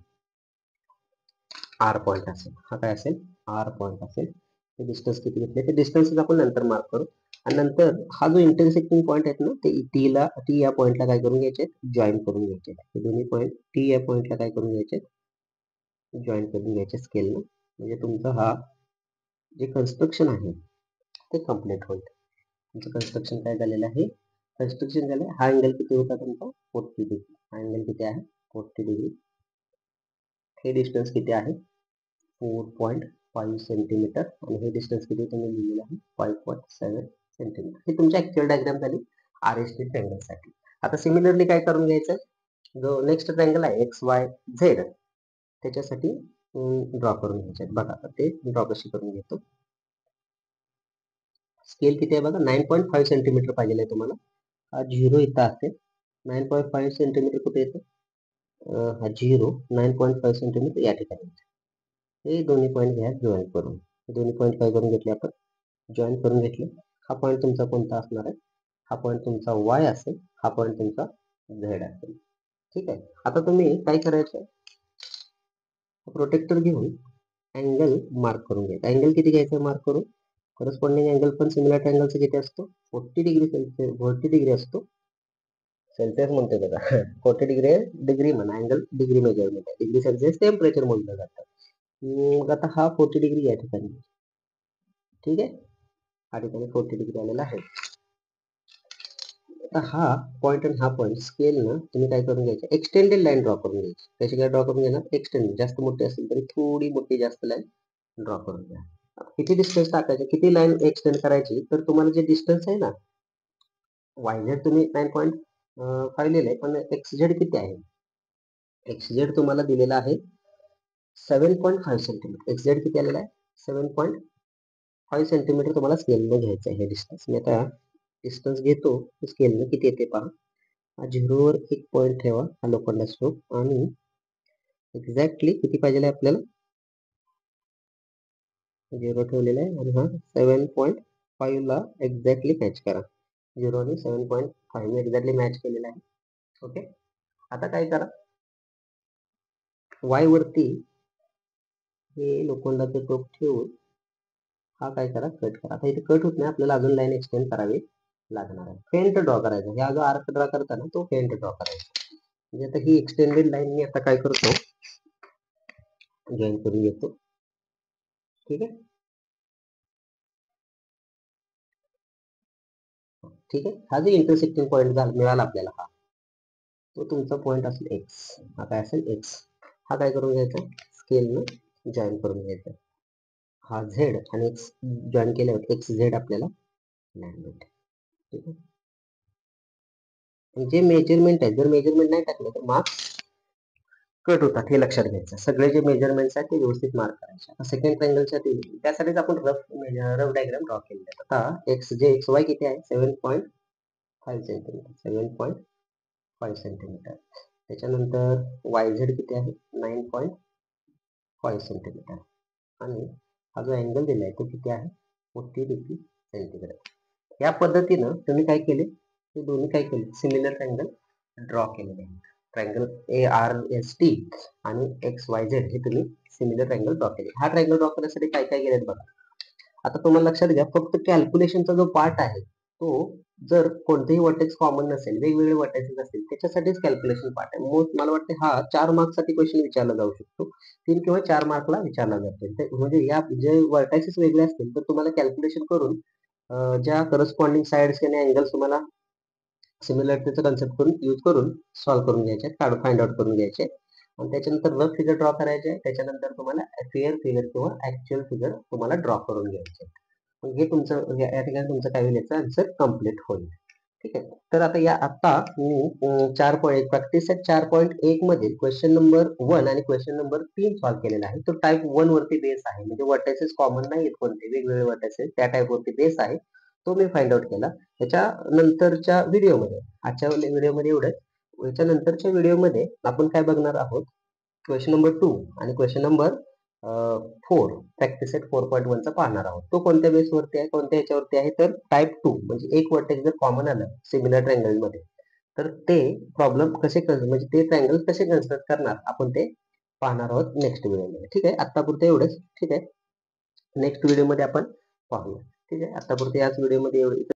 Speaker 1: आर पॉईंट असेल. हा काय असेल आर पॉईंट असेल. ते डिस्टन्स किती घेतले ते डिस्टन्स आपण नंतर मार्क करू. आणि नंतर हा जो इंटरसेक्टिंग पॉईंट आहेत ना ते टी या पॉईंटला काय करून घ्यायचे जॉईन करून घ्यायचे. हे दोन्ही पॉईंट टी या पॉईंटला काय करून घ्यायचे जॉईन करून घ्यायचे स्केलनं, म्हणजे तुमचा हा जे कन्स्ट्रक्शन आहे ते कम्प्लीट होईल. तुमचं कन्स्ट्रक्शन काय झालेलं आहे कन्स्ट्रक्शन झालं. हा अँगल किती होता तुमचा 40 डिग्री. हा अँगल किती आहे 40 डिग्री. हे डिस्टन्स किती आहे 4.5 सेंटीमीटर आणि हे डिस्टन्स किती तुम्ही लिहिलेलं आहे 5.7 सेंटीमीटर. ही तुमची ऍक्च्युअल डायग्राम झाली आर एस टी ट्रँगल साठी. आता सिमिलरली काय करून घ्यायचं जो नेक्स्ट ट्रँगल आहे एक्स वाय झेड त्याच्यासाठी ड्रॉ करून घ्यायचे. बघा आता ते ड्रॉ कशी करून घेतो. स्केल किती आहे बघा 9.5 सेंटीमीटर पाहिजे आहे तुम्हाला. हा झिरो इथं असेल 9.5 सेंटीमीटर कुठे येतं हा झिरो 9.5 सेंटीमीटर या ठिकाणी. हे दोन्ही पॉईंट घ्या जॉईन करून. दोन्ही पॉईंट काय करून घेतले आपण जॉईन करून घेतले. हा पॉईंट तुमचा कोणता असणार आहे हा पॉईंट तुमचा वाय असेल, हा पॉईंट तुमचा झेड असेल. ठीक आहे. आता तुम्ही काय करायचं प्रोटेक्टर घेऊन अँगल मार्क करून घ्यायचा. अँगल किती घ्यायचा मार्क करून करस्पॉन्डिंग अँगल पण सिमिलर ट्रँगलचा किती असतो 40 डिग्री सेल्सिअस 40 डिग्री असतो. सेल्सिअस म्हणते बघा 40 डिग्री डिग्री म्हणा अँगल डिग्री मेजरमेंट आहे. डिग्री सेल्सिअस टेम्परेचर मोजलं जातं. मग आता हा 40 डिग्री या ठिकाणी ठीक आहे. हा ठिकाणी 40 डिग्री आलेला आहे. आता हा पॉईंट आणि हा पॉईंट स्केल ना तुम्ही काय करून घ्यायचे एक्सटेंडेड लाईन ड्रॉ करून घ्यायची. कशी काय ड्रॉ करून घेणार एक्सटेंड जास्त मोठी असेल तरी थोडी मोठी जास्त लाईन ड्रॉ करून घ्या. किती डिस्टन्स टाकायचे किती लाईन एक्सटेंड करायची तर तुम्हाला जे डिस्टन्स आहे ना वाय झेड तुम्ही 9.5 लिहिलंय पण एक्स झेड किती आहे एक्स झेड तुम्हाला दिलेला आहे 7.5 सेंटीमीटर. एक्स झेड किती आलेला आहे 7.5 सेंटीमीटर तुम्हाला स्केलने घ्यायचं आहे. हे डिस्टन्स मी आता डिस्टन्स घेतो स्केलने किती येते पहा. हा झिरोवर एक पॉईंट ठेवा हा लोखंडा स्ट्रोक आणि एक्झॅक्टली किती पाहिजे आपल्याला झिरो ठेवलेला आहे आणि हा 7.5 ला एक्झॅक्टली मॅच करा. 0 आणि 7.5 ने एक्झॅक्टली मॅच केलेला आहे. ओके. आता काय करा वाय वरती हे लोखंडाचं टोक ठेवून हा काय करा कट करा. आता इथे कट होत नाही आपल्याला अजून लाईन एक्सटेंड करावी लागणार आहे. फेंट ड्रॉ करायचा. हा जो आर्क ड्रॉ करताना तो फेंट ड्रॉ करायचा. म्हणजे आता ही एक्सटेंडेड लाईन मी आता काय करतो जॉईन करून घेतो. ठीक आहे ठीक आहे. हा जो इंटरसेक्टिंग पॉईंट मिळाला आपल्याला हा तो तुमचा पॉईंट असेल एक्स. हा काय असेल एक्स. हा काय करून घ्यायचा, स्केलनं जॉईन करून घ्यायचा. हा झेड आणि एक्स जॉईन केल्यावर एक्स झेड आपल्याला मिळेल. ठीक आहे. जे मेजरमेंट आहे, जर मेजरमेंट नाही टाकलं तर मार्क्स कट होतात, हे लक्षात घ्यायचं. सगळे जे मेजरमेंट्स आहेत ते व्यवस्थित मार्क करायचे. आता सेकंड ट्रायंगलसाठी त्यासाठीच आपण रफ डायग्राम ड्रॉ केलेला आहे. आता एक्स वाय किती आहे, 7.5 सेंटीमीटर. 7.5 सेंटीमीटर. त्याच्यानंतर वाय झेड किती आहे, 9.5 सेंटीमीटर. आणि हा जो अँगल दिलाय तो किती आहे, 40 डिग्री सेंटीग्रेड. या पद्धतीनं तुम्ही काय केले, ते दोन्ही काय केले, सिमिलर ट्रायंगल ड्रॉ केलेले आहे. ट्रायंगल ARST आणि XYZ हे तुम्ही सिमिलर ट्रायंगल ड्रॉ केले. हा ट्रायंगल ड्रॉ करण्यासाठी काय काय केलं बघा. आता तुम्हाला लक्षात घ्या, फक्त कॅल्क्युलेशनचा जो पार्ट आहे तो जर कोणतेही वर्टेक्स कॉमन नसेल, वेगवेगळे वर्टेक्स असतील, त्याच्यासाठीच कॅल्क्युलेशन पार्ट आहे. मग मला वाटतं हा 4 मार्क्ससाठी क्वेश्चन विचारला जाऊ शकतो. 3 किंवा 4 मार्कला विचारला जातो. म्हणजे या जे वर्टेक्सेस वेगळे असतील तर तुम्हाला कॅल्क्युलेशन करून ज्या करस्पॉन्डिंग साइड्स आणि अँगल्स तुम्हाला सिमिलरिटीचा कन्सेप्ट करून यूज करून सॉल्व्ह करून घ्यायचे, फाइंड आउट करून घ्यायचे. आणि त्याच्यानंतर रफ फिगर ड्रॉ करायचे. त्याच्यानंतर तुम्हाला फेअर फिगर किंवा ऍक्च्युअल फिगर तुम्हाला ड्रॉ करून घ्यायचे. हे तुमचं या ठिकाणी तुमचं काय होईल, याचा आन्सर कम्प्लीट होईल. ठीक आहे. तर आता मी 4 प्रॅक्टिस सेट 4.1 मध्ये क्वेश्चन नंबर 1 आणि क्वेश्चन नंबर 3 सॉल्व्ह केलेला आहे. तो टाइप 1 वरती बेस आहे, म्हणजे वर्टेक्सेस कॉमन नाही आहेत कोणते, वेगवेगळे वर्टेक्सेस त्या टाइप वरती बेस आहे. तो मी फाइंड आउट केला. त्याच्या नंतरच्या व्हिडिओमध्ये, आजच्या व्हिडिओमध्ये एवढंच. याच्या नंतरच्या व्हिडिओमध्ये आपण काय बघणार आहोत, क्वेश्चन नंबर 2 आणि क्वेश्चन नंबर 4 प्रॅक्टिस सेट 4.1 चा पाहणार आहोत. तो कोणत्या बेसवरती आहे, कोणत्या ह्याच्यावरती आहे, तर टाइप 2 म्हणजे एक वर्टेक्स जर कॉमन आलं सिमिलर ट्रायंगल मध्ये तर ते प्रॉब्लेम कसे म्हणजे ते ट्रायंगल कसे कन्स्ट्रक्ट करणार आपण ते पाहणार आहोत नेक्स्ट व्हिडिओमध्ये. ठीक आहे. आतापुरतं एवढंच. ठीक आहे. नेक्स्ट व्हिडिओमध्ये आपण पाहूया. ठीक आहे. आतापुरते याच व्हिडिओमध्ये एवढं.